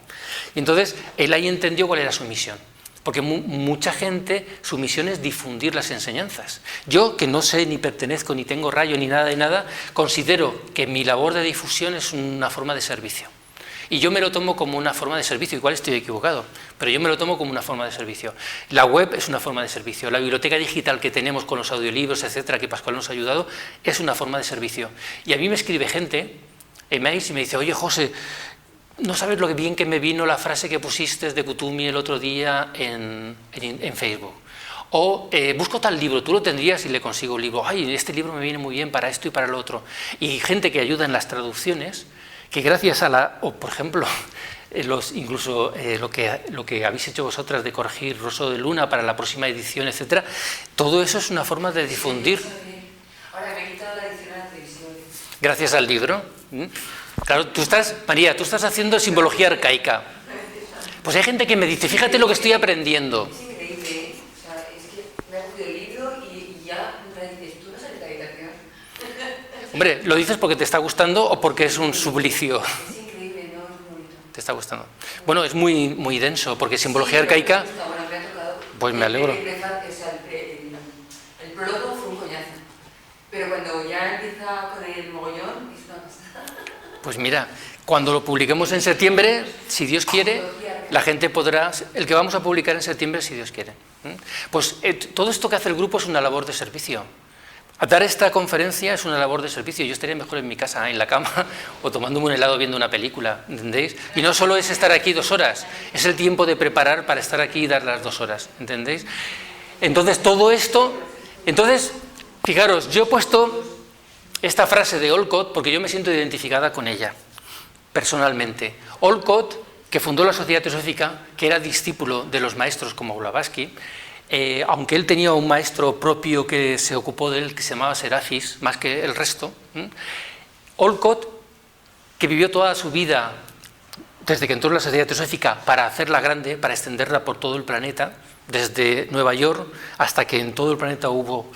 Y entonces él ahí entendió cuál era su misión, porque mucha gente, su misión es difundir las enseñanzas. Yo, que no sé ni pertenezco ni tengo rayo ni nada de nada, considero que mi labor de difusión es una forma de servicio. Y yo me lo tomo como una forma de servicio, igual estoy equivocado, pero yo me lo tomo como una forma de servicio. La web es una forma de servicio, la biblioteca digital que tenemos con los audiolibros, etcétera, que Pascual nos ha ayudado, es una forma de servicio. Y a mí me escribe gente, emails, y me dice, oye José, no sabes lo bien que me vino la frase que pusiste de Kutumi el otro día en Facebook. O busco tal libro, tú lo tendrías y le consigo un libro. Ay, este libro me viene muy bien para esto y para lo otro. Y gente que ayuda en las traducciones, que gracias a o por ejemplo, incluso lo que habéis hecho vosotras de corregir Rosso de Luna para la próxima edición, etcétera, todo eso es una forma de difundir. Ahora me he quitado la edición a la televisión. Gracias al libro. Claro, María, tú estás haciendo simbología arcaica. Pues hay gente que me dice, fíjate lo que estoy aprendiendo. Es increíble, o sea, es que me ha cogido el libro y ya me dices, tú no sales de la habitación. Hombre, ¿lo dices porque te está gustando o porque es un suplicio? Es increíble, ¿no? Es muy bonito. ¿Te está gustando? Bueno, es muy denso, porque simbología arcaica... Bueno, me ha tocado. Pues me alegro. El prólogo fue un coñazo, pero cuando ya empieza con el mogollón es una pasada. Pues mira, cuando lo publiquemos en septiembre, si Dios quiere, la gente podrá... El que vamos a publicar en septiembre, si Dios quiere. Pues todo esto que hace el grupo es una labor de servicio. Dar esta conferencia es una labor de servicio. Yo estaría mejor en mi casa, en la cama, o tomándome un helado viendo una película, ¿entendéis? Y no solo es estar aquí 2 horas, es el tiempo de preparar para estar aquí y dar las 2 horas, ¿entendéis? Entonces, todo esto... Entonces, fijaros, yo he puesto esta frase de Olcott porque yo me siento identificada con ella, personalmente. Olcott, que fundó la Sociedad Teosófica, que era discípulo de los maestros como Blavatsky, aunque él tenía un maestro propio que se ocupó de él, que se llamaba Serafis, más que el resto, Olcott, que vivió toda su vida, desde que entró en la Sociedad Teosófica, para hacerla grande, para extenderla por todo el planeta, desde Nueva York hasta que en todo el planeta hubo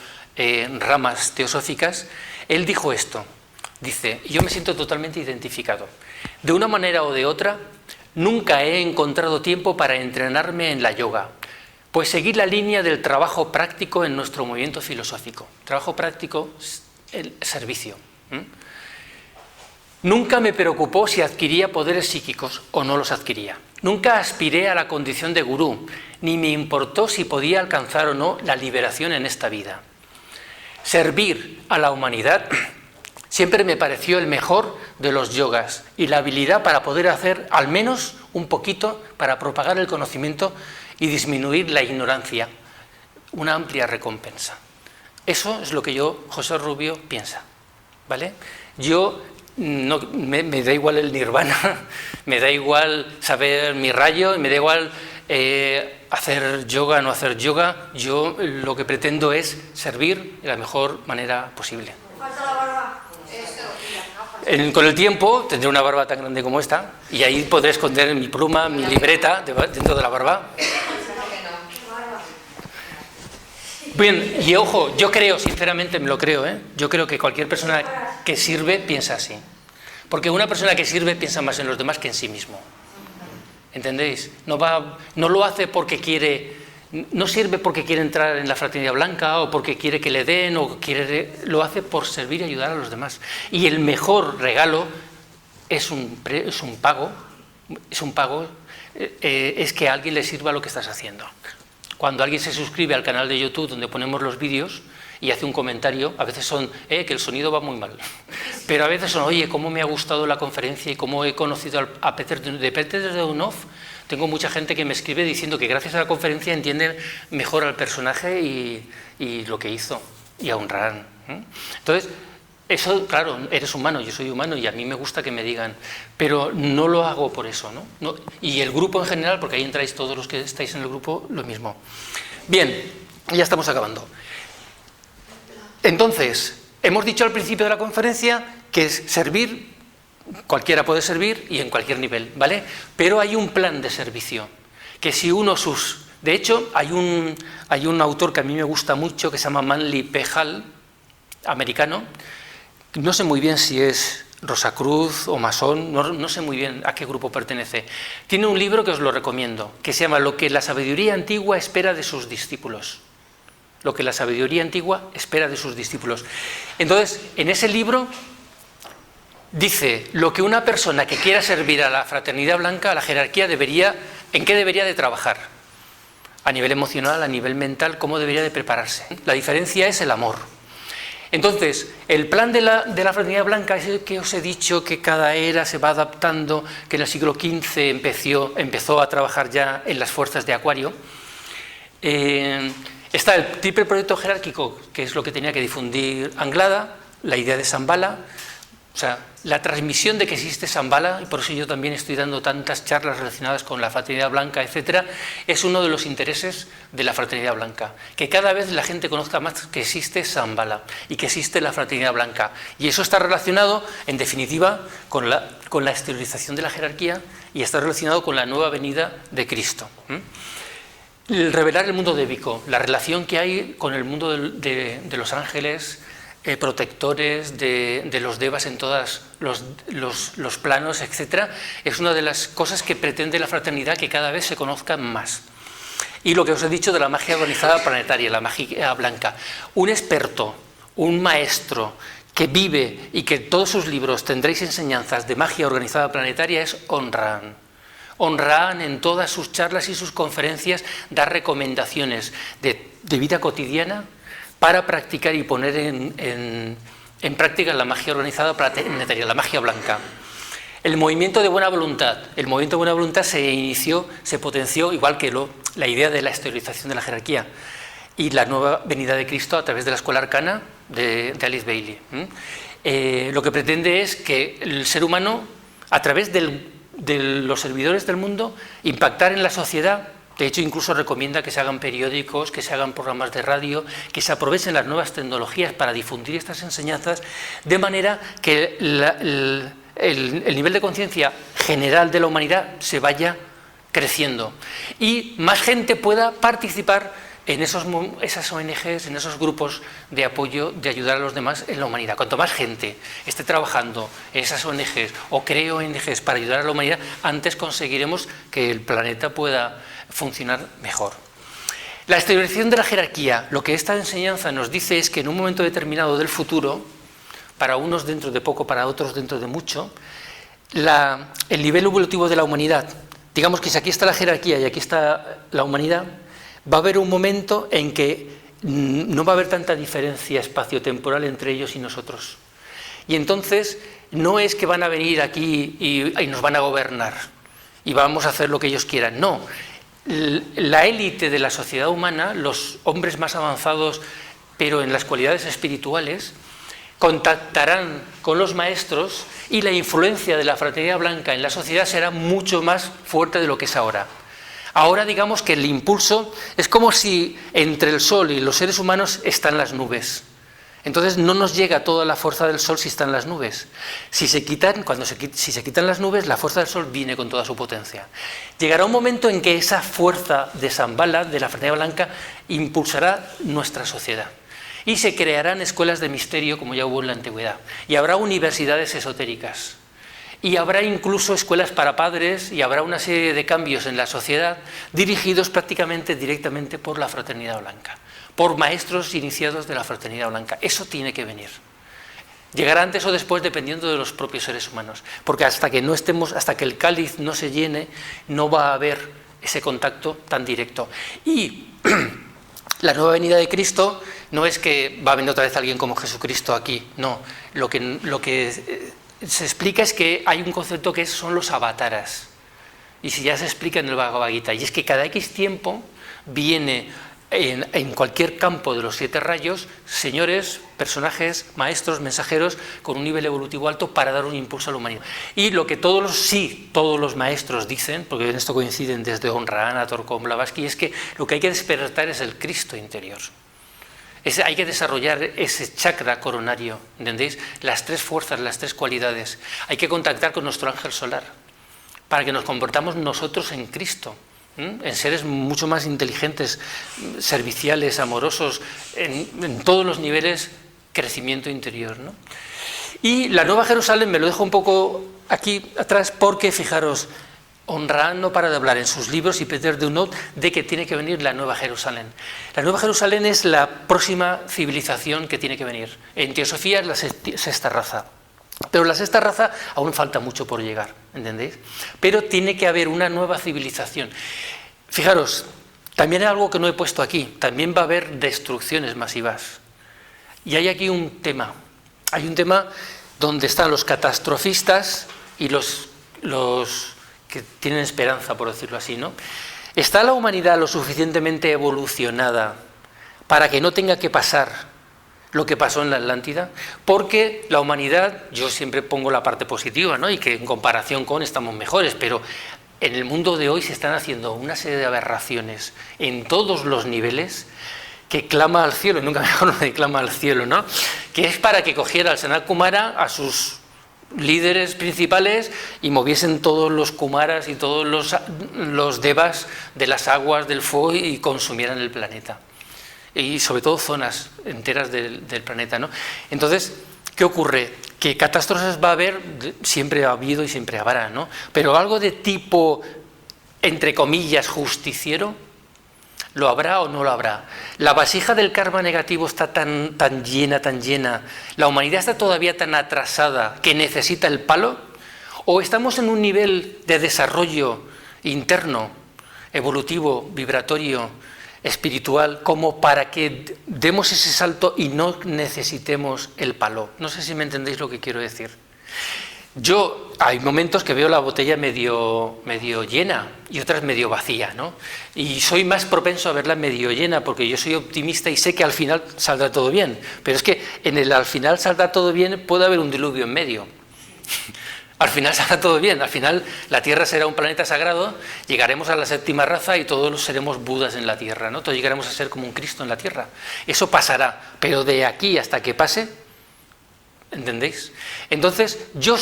ramas teosóficas, él dijo esto, dice, yo me siento totalmente identificado. De una manera o de otra, nunca he encontrado tiempo para entrenarme en la yoga, pues seguir la línea del trabajo práctico en nuestro movimiento filosófico. Trabajo práctico, el servicio. Nunca me preocupó si adquiría poderes psíquicos o no los adquiría. Nunca aspiré a la condición de gurú, ni me importó si podía alcanzar o no la liberación en esta vida. Servir a la humanidad siempre me pareció el mejor de los yogas y la habilidad para poder hacer al menos un poquito para propagar el conocimiento y disminuir la ignorancia, una amplia recompensa. Eso es lo que yo, José Rubio, piensa, ¿vale? Yo no, me da igual el nirvana, me da igual saber mi rayo, me da igual hacer yoga o no hacer yoga. Yo lo que pretendo es servir de la mejor manera posible. Falta la barba. Con el tiempo tendré una barba tan grande como esta y ahí podré esconder mi pluma, mi libreta dentro de la barba. Bien, y ojo, yo creo, sinceramente me lo creo, yo creo que cualquier persona que sirve piensa así. Porque una persona que sirve piensa más en los demás que en sí mismo. ¿Entendéis? No lo hace porque quiere, no sirve porque quiere entrar en la fraternidad blanca o porque quiere que le den, lo hace por servir y ayudar a los demás. Y el mejor regalo es un pago, es que a alguien le sirva lo que estás haciendo. cuando alguien se suscribe al canal de YouTube donde ponemos los vídeos y hace un comentario, a veces son, que el sonido va muy mal, pero a veces son, oye, cómo me ha gustado la conferencia y cómo he conocido a Peter de Unov. Tengo mucha gente que me escribe diciendo que gracias a la conferencia entiende mejor al personaje y lo que hizo, y a Onran. Entonces, eso, claro, eres humano, yo soy humano y a mí me gusta que me digan, pero no lo hago por eso, ¿no? Y el grupo en general, porque ahí entráis todos los que estáis en el grupo, lo mismo. Bien, ya estamos acabando. Entonces, hemos dicho al principio de la conferencia que es servir, cualquiera puede servir y en cualquier nivel, ¿vale? Pero hay un plan de servicio, que si uno De hecho, hay un autor que a mí me gusta mucho, que se llama Manly P. Hall, americano, no sé muy bien si es Rosacruz o masón, no sé muy bien a qué grupo pertenece. Tiene un libro que os lo recomiendo, que se llama Lo que la sabiduría antigua espera de sus discípulos. Lo que la sabiduría antigua espera de sus discípulos. Entonces, en ese libro dice lo que una persona que quiera servir a la fraternidad blanca, a la jerarquía, en qué debería de trabajar. A nivel emocional, a nivel mental, cómo debería de prepararse. La diferencia es el amor. Entonces, el plan de la fraternidad blanca es el que os he dicho, que cada era se va adaptando, que en el siglo XV empezó a trabajar ya en las fuerzas de Acuario. Está el triple proyecto jerárquico, que es lo que tenía que difundir Anglada, la idea de Shambhala, o sea, la transmisión de que existe Shambhala, y por eso yo también estoy dando tantas charlas relacionadas con la fraternidad blanca, etcétera, es uno de los intereses de la fraternidad blanca, que cada vez la gente conozca más que existe Shambhala y que existe la fraternidad blanca, y eso está relacionado, en definitiva, con la exteriorización de la jerarquía y está relacionado con la nueva venida de Cristo. El revelar el mundo débico, la relación que hay con el mundo de los ángeles, protectores de los devas en todos los planos, etcétera, es una de las cosas que pretende la fraternidad, que cada vez se conozcan más. Y lo que os he dicho de la magia organizada planetaria, la magia blanca. Un experto, un maestro que vive y que en todos sus libros tendréis enseñanzas de magia organizada planetaria es Onran. Onran en todas sus charlas y sus conferencias da recomendaciones de vida cotidiana para practicar y poner en práctica la magia organizada planetaria, la magia blanca. El movimiento de buena voluntad. El movimiento de buena voluntad se potenció, igual que la idea de la exteriorización de la jerarquía y la nueva venida de Cristo a través de la escuela arcana de Alice Bailey. Lo que pretende es que el ser humano, a través de los servidores del mundo, impactar en la sociedad. De hecho, incluso recomienda que se hagan periódicos, que se hagan programas de radio, que se aprovechen las nuevas tecnologías para difundir estas enseñanzas, de manera que el nivel de conciencia general de la humanidad se vaya creciendo y más gente pueda participar en esas ONGs, en esos grupos de apoyo, de ayudar a los demás en la humanidad. Cuanto más gente esté trabajando en esas ONGs o cree ONGs para ayudar a la humanidad, antes conseguiremos que el planeta pueda funcionar mejor. La exteriorización de la jerarquía, lo que esta enseñanza nos dice es que en un momento determinado del futuro, para unos dentro de poco, para otros dentro de mucho, el nivel evolutivo de la humanidad, digamos que si aquí está la jerarquía y aquí está la humanidad, va a haber un momento en que no va a haber tanta diferencia espaciotemporal entre ellos y nosotros. Y entonces no es que van a venir aquí y nos van a gobernar y vamos a hacer lo que ellos quieran, no. La élite de la sociedad humana, los hombres más avanzados, pero en las cualidades espirituales, contactarán con los maestros y la influencia de la fraternidad blanca en la sociedad será mucho más fuerte de lo que es ahora. Ahora digamos que el impulso es como si entre el Sol y los seres humanos están las nubes. Entonces no nos llega toda la fuerza del Sol si están las nubes. Si se quitan las nubes, la fuerza del Sol viene con toda su potencia. Llegará un momento en que esa fuerza de Shambhala, de la fraternidad blanca, impulsará nuestra sociedad. Y se crearán escuelas de misterio como ya hubo en la antigüedad. Y habrá universidades esotéricas. Y habrá incluso escuelas para padres y habrá una serie de cambios en la sociedad dirigidos prácticamente directamente por la fraternidad blanca, por maestros iniciados de la fraternidad blanca. Eso tiene que venir. Llegará antes o después dependiendo de los propios seres humanos, porque hasta que el cáliz no se llene, no va a haber ese contacto tan directo. Y la nueva venida de Cristo no es que va a venir otra vez alguien como Jesucristo aquí, no. Lo que se explica es que hay un concepto que son los avataras. Y si ya se explica en el Bhagavad Gita, y es que cada X tiempo viene en cualquier campo de los 7 rayos, señores, personajes, maestros, mensajeros con un nivel evolutivo alto para dar un impulso a la humanidad. Y lo que todos los maestros dicen, porque en esto coinciden desde Onraan a Torkom Blavatsky, es que lo que hay que despertar es el Cristo interior. Hay que desarrollar ese chakra coronario, ¿entendéis? Las 3 fuerzas, las 3 cualidades. Hay que contactar con nuestro ángel solar para que nos comportamos nosotros en Cristo, en seres mucho más inteligentes, serviciales, amorosos, en todos los niveles, crecimiento interior, ¿no? Y la Nueva Jerusalén me lo dejo un poco aquí atrás porque, fijaros, Onraan no para de hablar en sus libros y Peter Dunod de que tiene que venir la Nueva Jerusalén. La Nueva Jerusalén es la próxima civilización que tiene que venir. En teosofía es la sexta raza. Pero la sexta raza aún falta mucho por llegar, ¿entendéis? Pero tiene que haber una nueva civilización. Fijaros, también hay algo que no he puesto aquí, también va a haber destrucciones masivas. Y hay aquí un tema. Hay un tema donde están los catastrofistas y los que tienen esperanza, por decirlo así, ¿no? ¿Está la humanidad lo suficientemente evolucionada para que no tenga que pasar lo que pasó en la Atlántida? Porque la humanidad, yo siempre pongo la parte positiva, ¿no? Y que en comparación con estamos mejores, pero en el mundo de hoy se están haciendo una serie de aberraciones en todos los niveles que clama al cielo, y nunca mejor me clama al cielo, ¿no? Que es para que cogiera al Sanat Kumara a sus líderes principales y moviesen todos los Kumaras y todos los Devas de las aguas, del fuego y consumieran el planeta. Y sobre todo zonas enteras del planeta, ¿no? Entonces, ¿qué ocurre? Que catástrofes va a haber, siempre ha habido y siempre habrá, ¿no? Pero algo de tipo, entre comillas, justiciero, ¿lo habrá o no lo habrá? ¿La vasija del karma negativo está tan llena, la humanidad está todavía tan atrasada que necesita el palo? ¿O estamos en un nivel de desarrollo interno, evolutivo, vibratorio, espiritual, como para que demos ese salto y no necesitemos el palo? No sé si me entendéis lo que quiero decir. Yo hay momentos que veo la botella medio llena y otras medio vacía, ¿no? Y soy más propenso a verla medio llena porque yo soy optimista y sé que al final saldrá todo bien. Pero es que en el al final saldrá todo bien puede haber un diluvio en medio. Al final saldrá todo bien, al final la Tierra será un planeta sagrado, llegaremos a la séptima raza y todos seremos Budas en la Tierra, ¿no? Todos llegaremos a ser como un Cristo en la Tierra. Eso pasará, pero de aquí hasta que pase, ¿entendéis? Entonces, yo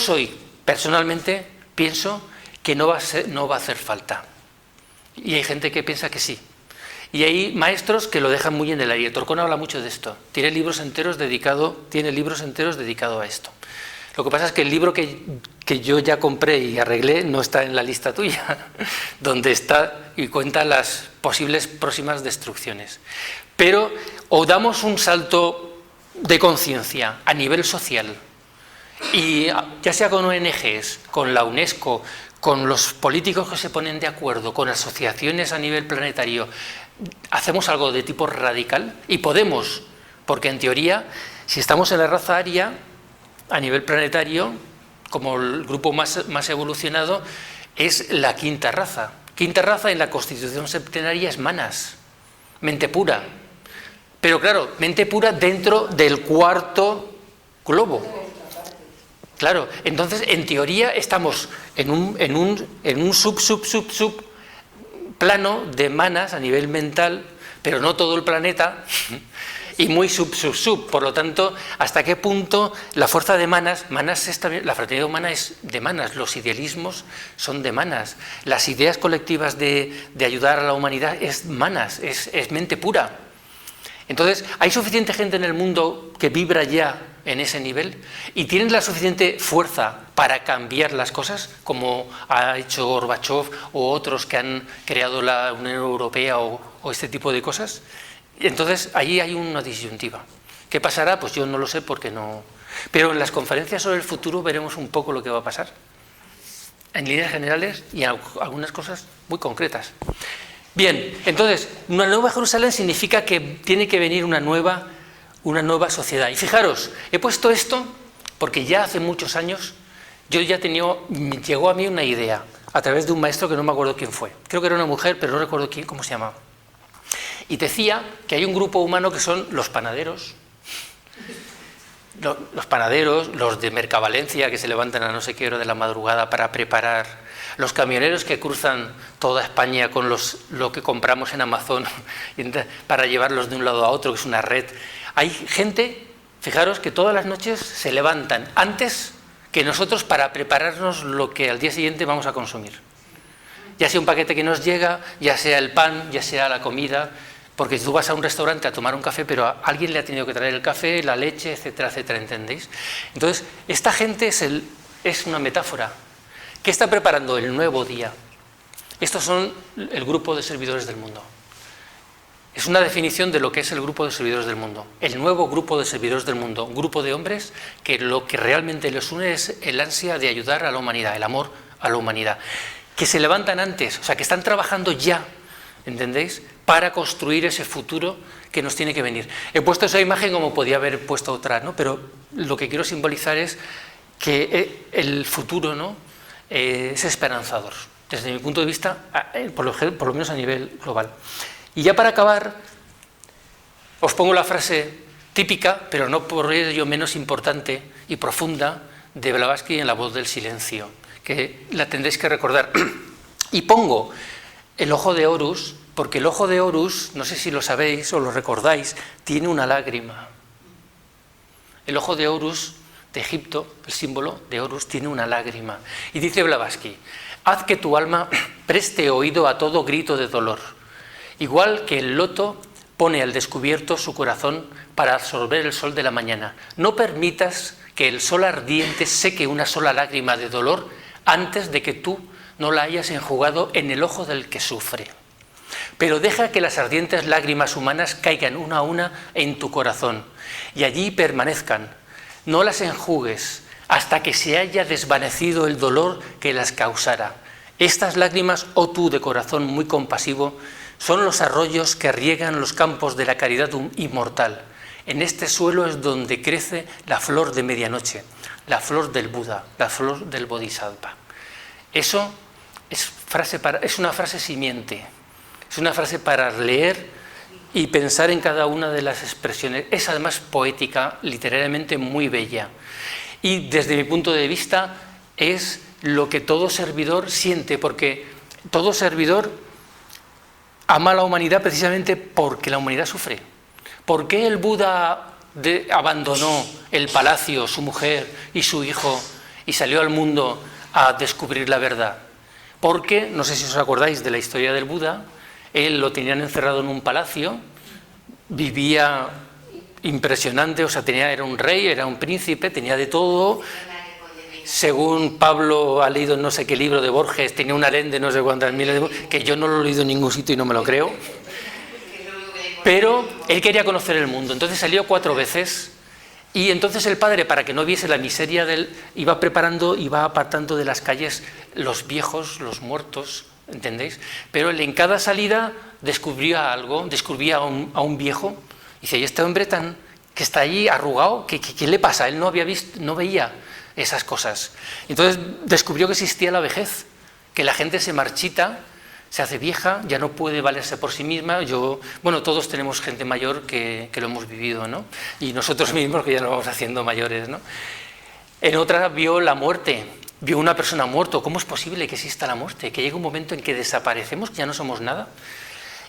personalmente, pienso que no va a hacer falta. Y hay gente que piensa que sí. Y hay maestros que lo dejan muy en el aire. Torcón habla mucho de esto. Tiene libros enteros dedicados a esto. Lo que pasa es que el libro que yo ya compré y arreglé no está en la lista tuya, donde está y cuenta las posibles próximas destrucciones. Pero o damos un salto de conciencia a nivel social, y ya sea con ONGs, con la UNESCO, con los políticos que se ponen de acuerdo, con asociaciones a nivel planetario, hacemos algo de tipo radical, y podemos, porque en teoría, si estamos en la raza aria, a nivel planetario, como el grupo más evolucionado, es la quinta raza. Quinta raza en la constitución septenaria es Manas, mente pura. Pero claro, mente pura dentro del cuarto globo. Claro, entonces en teoría estamos en un sub plano de Manas a nivel mental, pero no todo el planeta, y muy sub. Por lo tanto, ¿hasta qué punto la fuerza de Manas la fraternidad humana es de Manas, los idealismos son de Manas, las ideas colectivas de ayudar a la humanidad es Manas, es mente pura. Entonces, hay suficiente gente en el mundo que vibra ya en ese nivel y tienen la suficiente fuerza para cambiar las cosas, como ha hecho Gorbachev o otros que han creado la Unión Europea o este tipo de cosas. Y entonces, ahí hay una disyuntiva. ¿Qué pasará? Pues yo no lo sé porque no... Pero en las conferencias sobre el futuro veremos un poco lo que va a pasar. en líneas generales y algunas cosas muy concretas. Bien, entonces, una nueva Jerusalén significa que tiene que venir una nueva sociedad. Y fijaros, he puesto esto porque ya hace muchos años llegó a mí una idea a través de un maestro que no me acuerdo quién fue. Creo que era una mujer, pero no recuerdo cómo se llamaba. Y decía que hay un grupo humano que son los panaderos. Los panaderos, los de Mercavalencia, que se levantan a no sé qué hora de la madrugada para preparar, los camioneros que cruzan toda España con lo que compramos en Amazon para llevarlos de un lado a otro, que es una red. Hay gente, fijaros, que todas las noches se levantan antes que nosotros para prepararnos lo que al día siguiente vamos a consumir. Ya sea un paquete que nos llega, ya sea el pan, ya sea la comida, porque tú vas a un restaurante a tomar un café, pero a alguien le ha tenido que traer el café, la leche, etcétera, etcétera, ¿entendéis? Entonces, esta gente es una metáfora. ¿Qué está preparando el nuevo día? Estos son el grupo de servidores del mundo. Es una definición de lo que es el grupo de servidores del mundo. El nuevo grupo de servidores del mundo, un grupo de hombres que lo que realmente les une es el ansia de ayudar a la humanidad, el amor a la humanidad. Que se levantan antes, o sea, que están trabajando ya, ¿entendéis?, para construir ese futuro que nos tiene que venir. He puesto esa imagen como podía haber puesto otra, ¿no? Pero lo que quiero simbolizar es que el futuro, ¿no?, es esperanzador, desde mi punto de vista, por lo menos a nivel global. Y ya para acabar, os pongo la frase típica, pero no por ello menos importante y profunda, de Blavatsky en La voz del silencio, que la tendréis que recordar. Y pongo el ojo de Horus, porque el ojo de Horus, no sé si lo sabéis o lo recordáis, tiene una lágrima. El ojo de Horus de Egipto, el símbolo de Horus, tiene una lágrima. Y dice Blavatsky: haz que tu alma preste oído a todo grito de dolor, igual que el loto pone al descubierto su corazón para absorber el sol de la mañana. No permitas que el sol ardiente seque una sola lágrima de dolor antes de que tú no la hayas enjugado en el ojo del que sufre. Pero deja que las ardientes lágrimas humanas caigan una a una en tu corazón y allí permanezcan. No las enjugues hasta que se haya desvanecido el dolor que las causara. Estas lágrimas, oh tú de corazón muy compasivo, son los arroyos que riegan los campos de la caridad inmortal. En este suelo es donde crece la flor de medianoche, la flor del Buda, la flor del Bodhisattva. Eso es una frase simiente, es una frase para leer y pensar en cada una de las expresiones. Es además poética, literariamente muy bella. Y desde mi punto de vista es lo que todo servidor siente, porque todo servidor ama a la humanidad precisamente porque la humanidad sufre. ¿Por qué el Buda abandonó el palacio, su mujer y su hijo y salió al mundo a descubrir la verdad? Porque, no sé si os acordáis de la historia del Buda, él lo tenían encerrado en un palacio, vivía impresionante, o sea, era un rey, era un príncipe, tenía de todo. Según Pablo ha leído no sé qué libro de Borges, tenía un harén de no sé cuántas miles de... que yo no lo he leído en ningún sitio y no me lo creo. Pero él quería conocer el mundo, entonces salió 4 veces y entonces el padre, para que no viese la miseria de él, iba preparando, iba apartando de las calles los viejos, los muertos, ¿entendéis? Pero él en cada salida descubría algo, descubría a un viejo, y dice: ¿y este hombre que está allí arrugado, qué le pasa? Él no veía esas cosas. Entonces descubrió que existía la vejez, que la gente se marchita, se hace vieja, ya no puede valerse por sí misma. Bueno, todos tenemos gente mayor que lo hemos vivido, ¿no? Y nosotros mismos que ya nos vamos haciendo mayores, ¿no? En otra vio la muerte, vio una persona muerta. ¿Cómo es posible que exista la muerte? Que llegue un momento en que desaparecemos, que ya no somos nada.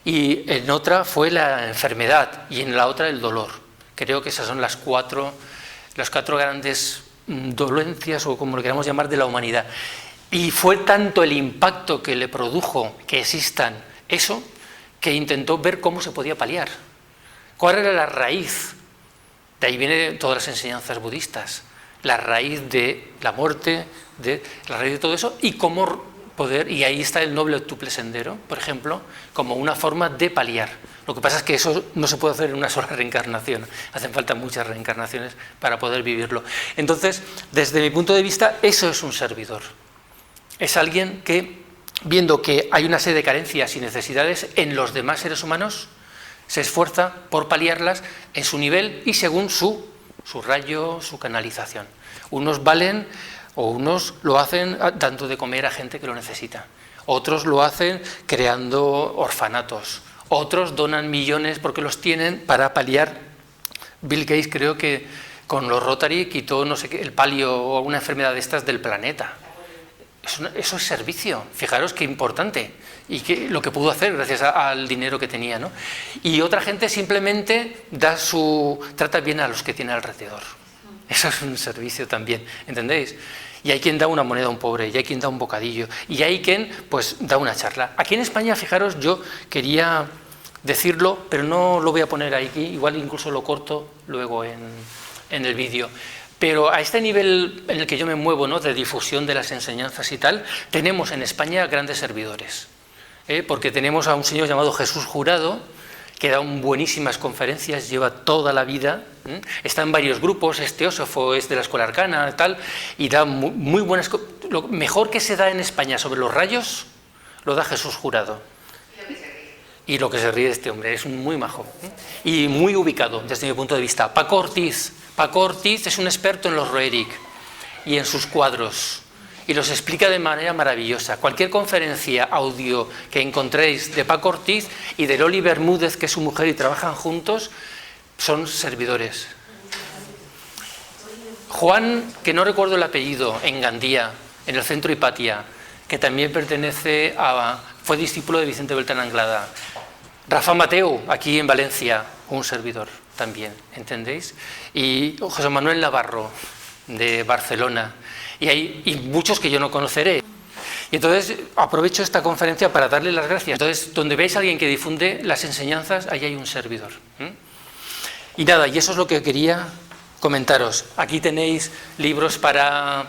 Y en otra fue la enfermedad y en la otra el dolor. Creo que esas son las cuatro grandes dolencias, o como lo queramos llamar, de la humanidad. Y fue tanto el impacto que le produjo que existan eso, que intentó ver cómo se podía paliar. ¿Cuál era la raíz? De ahí vienen todas las enseñanzas budistas. La raíz de la muerte, la raíz de todo eso, y cómo poder, y ahí está el noble octuple sendero, por ejemplo, como una forma de paliar. Lo que pasa es que eso no se puede hacer en una sola reencarnación, hacen falta muchas reencarnaciones para poder vivirlo. Entonces, desde mi punto de vista, eso es un servidor. es alguien que, viendo que hay una serie de carencias y necesidades en los demás seres humanos, se esfuerza por paliarlas en su nivel y según su rayo, su canalización. Unos valen o unos lo hacen dando de comer a gente que lo necesita. Otros lo hacen creando orfanatos. Otros donan millones porque los tienen para paliar. Bill Gates creo que con los Rotary quitó no sé qué, el palio o una enfermedad de estas del planeta. Eso es servicio. Fijaros qué importante y lo que pudo hacer gracias al dinero que tenía, ¿no? Y otra gente simplemente trata bien a los que tiene alrededor. Eso es un servicio también, ¿entendéis? Y hay quien da una moneda a un pobre, y hay quien da un bocadillo, y hay quien pues da una charla. Aquí en España, fijaros, yo quería decirlo, pero no lo voy a poner aquí, igual incluso lo corto luego en el vídeo. Pero a este nivel en el que yo me muevo, ¿no?, de difusión de las enseñanzas y tal, tenemos en España grandes servidores, porque tenemos a un señor llamado Jesús Jurado, que da buenísimas conferencias, lleva toda la vida, está en varios grupos, es teósofo, es de la Escuela Arcana, tal, y da muy buenas... Lo mejor que se da en España sobre los rayos, lo da Jesús Jurado. Y lo que se ríe de este hombre, es muy majo, y muy ubicado desde mi punto de vista. Paco Ortiz es un experto en los Roerich y en sus cuadros, y los explica de manera maravillosa. Cualquier conferencia audio que encontréis de Paco Ortiz y de Loli Bermúdez, que es su mujer y trabajan juntos, son servidores. Juan, que no recuerdo el apellido, en Gandía, en el centro Hipatia, que también fue discípulo de Vicente Beltrán Anglada. Rafa Mateu, aquí en Valencia, un servidor también, ¿entendéis? Y José Manuel Navarro, de Barcelona. Y hay muchos que yo no conoceré. Y entonces aprovecho esta conferencia para darle las gracias. Entonces, donde veis a alguien que difunde las enseñanzas, ahí hay un servidor. Y nada, y eso es lo que quería comentaros. Aquí tenéis libros para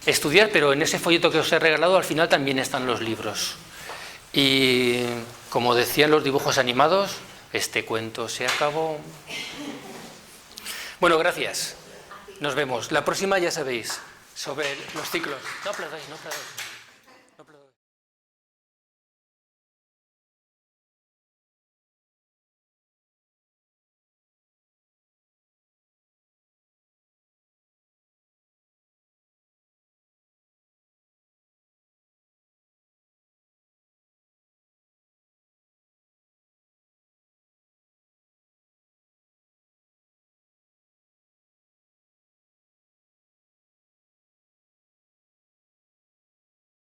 estudiar, pero en ese folleto que os he regalado al final también están los libros. Y como decían los dibujos animados, este cuento se acabó. Bueno, gracias. Nos vemos. La próxima ya sabéis, sobre los ciclos. No aplaudáis, no aplaudáis.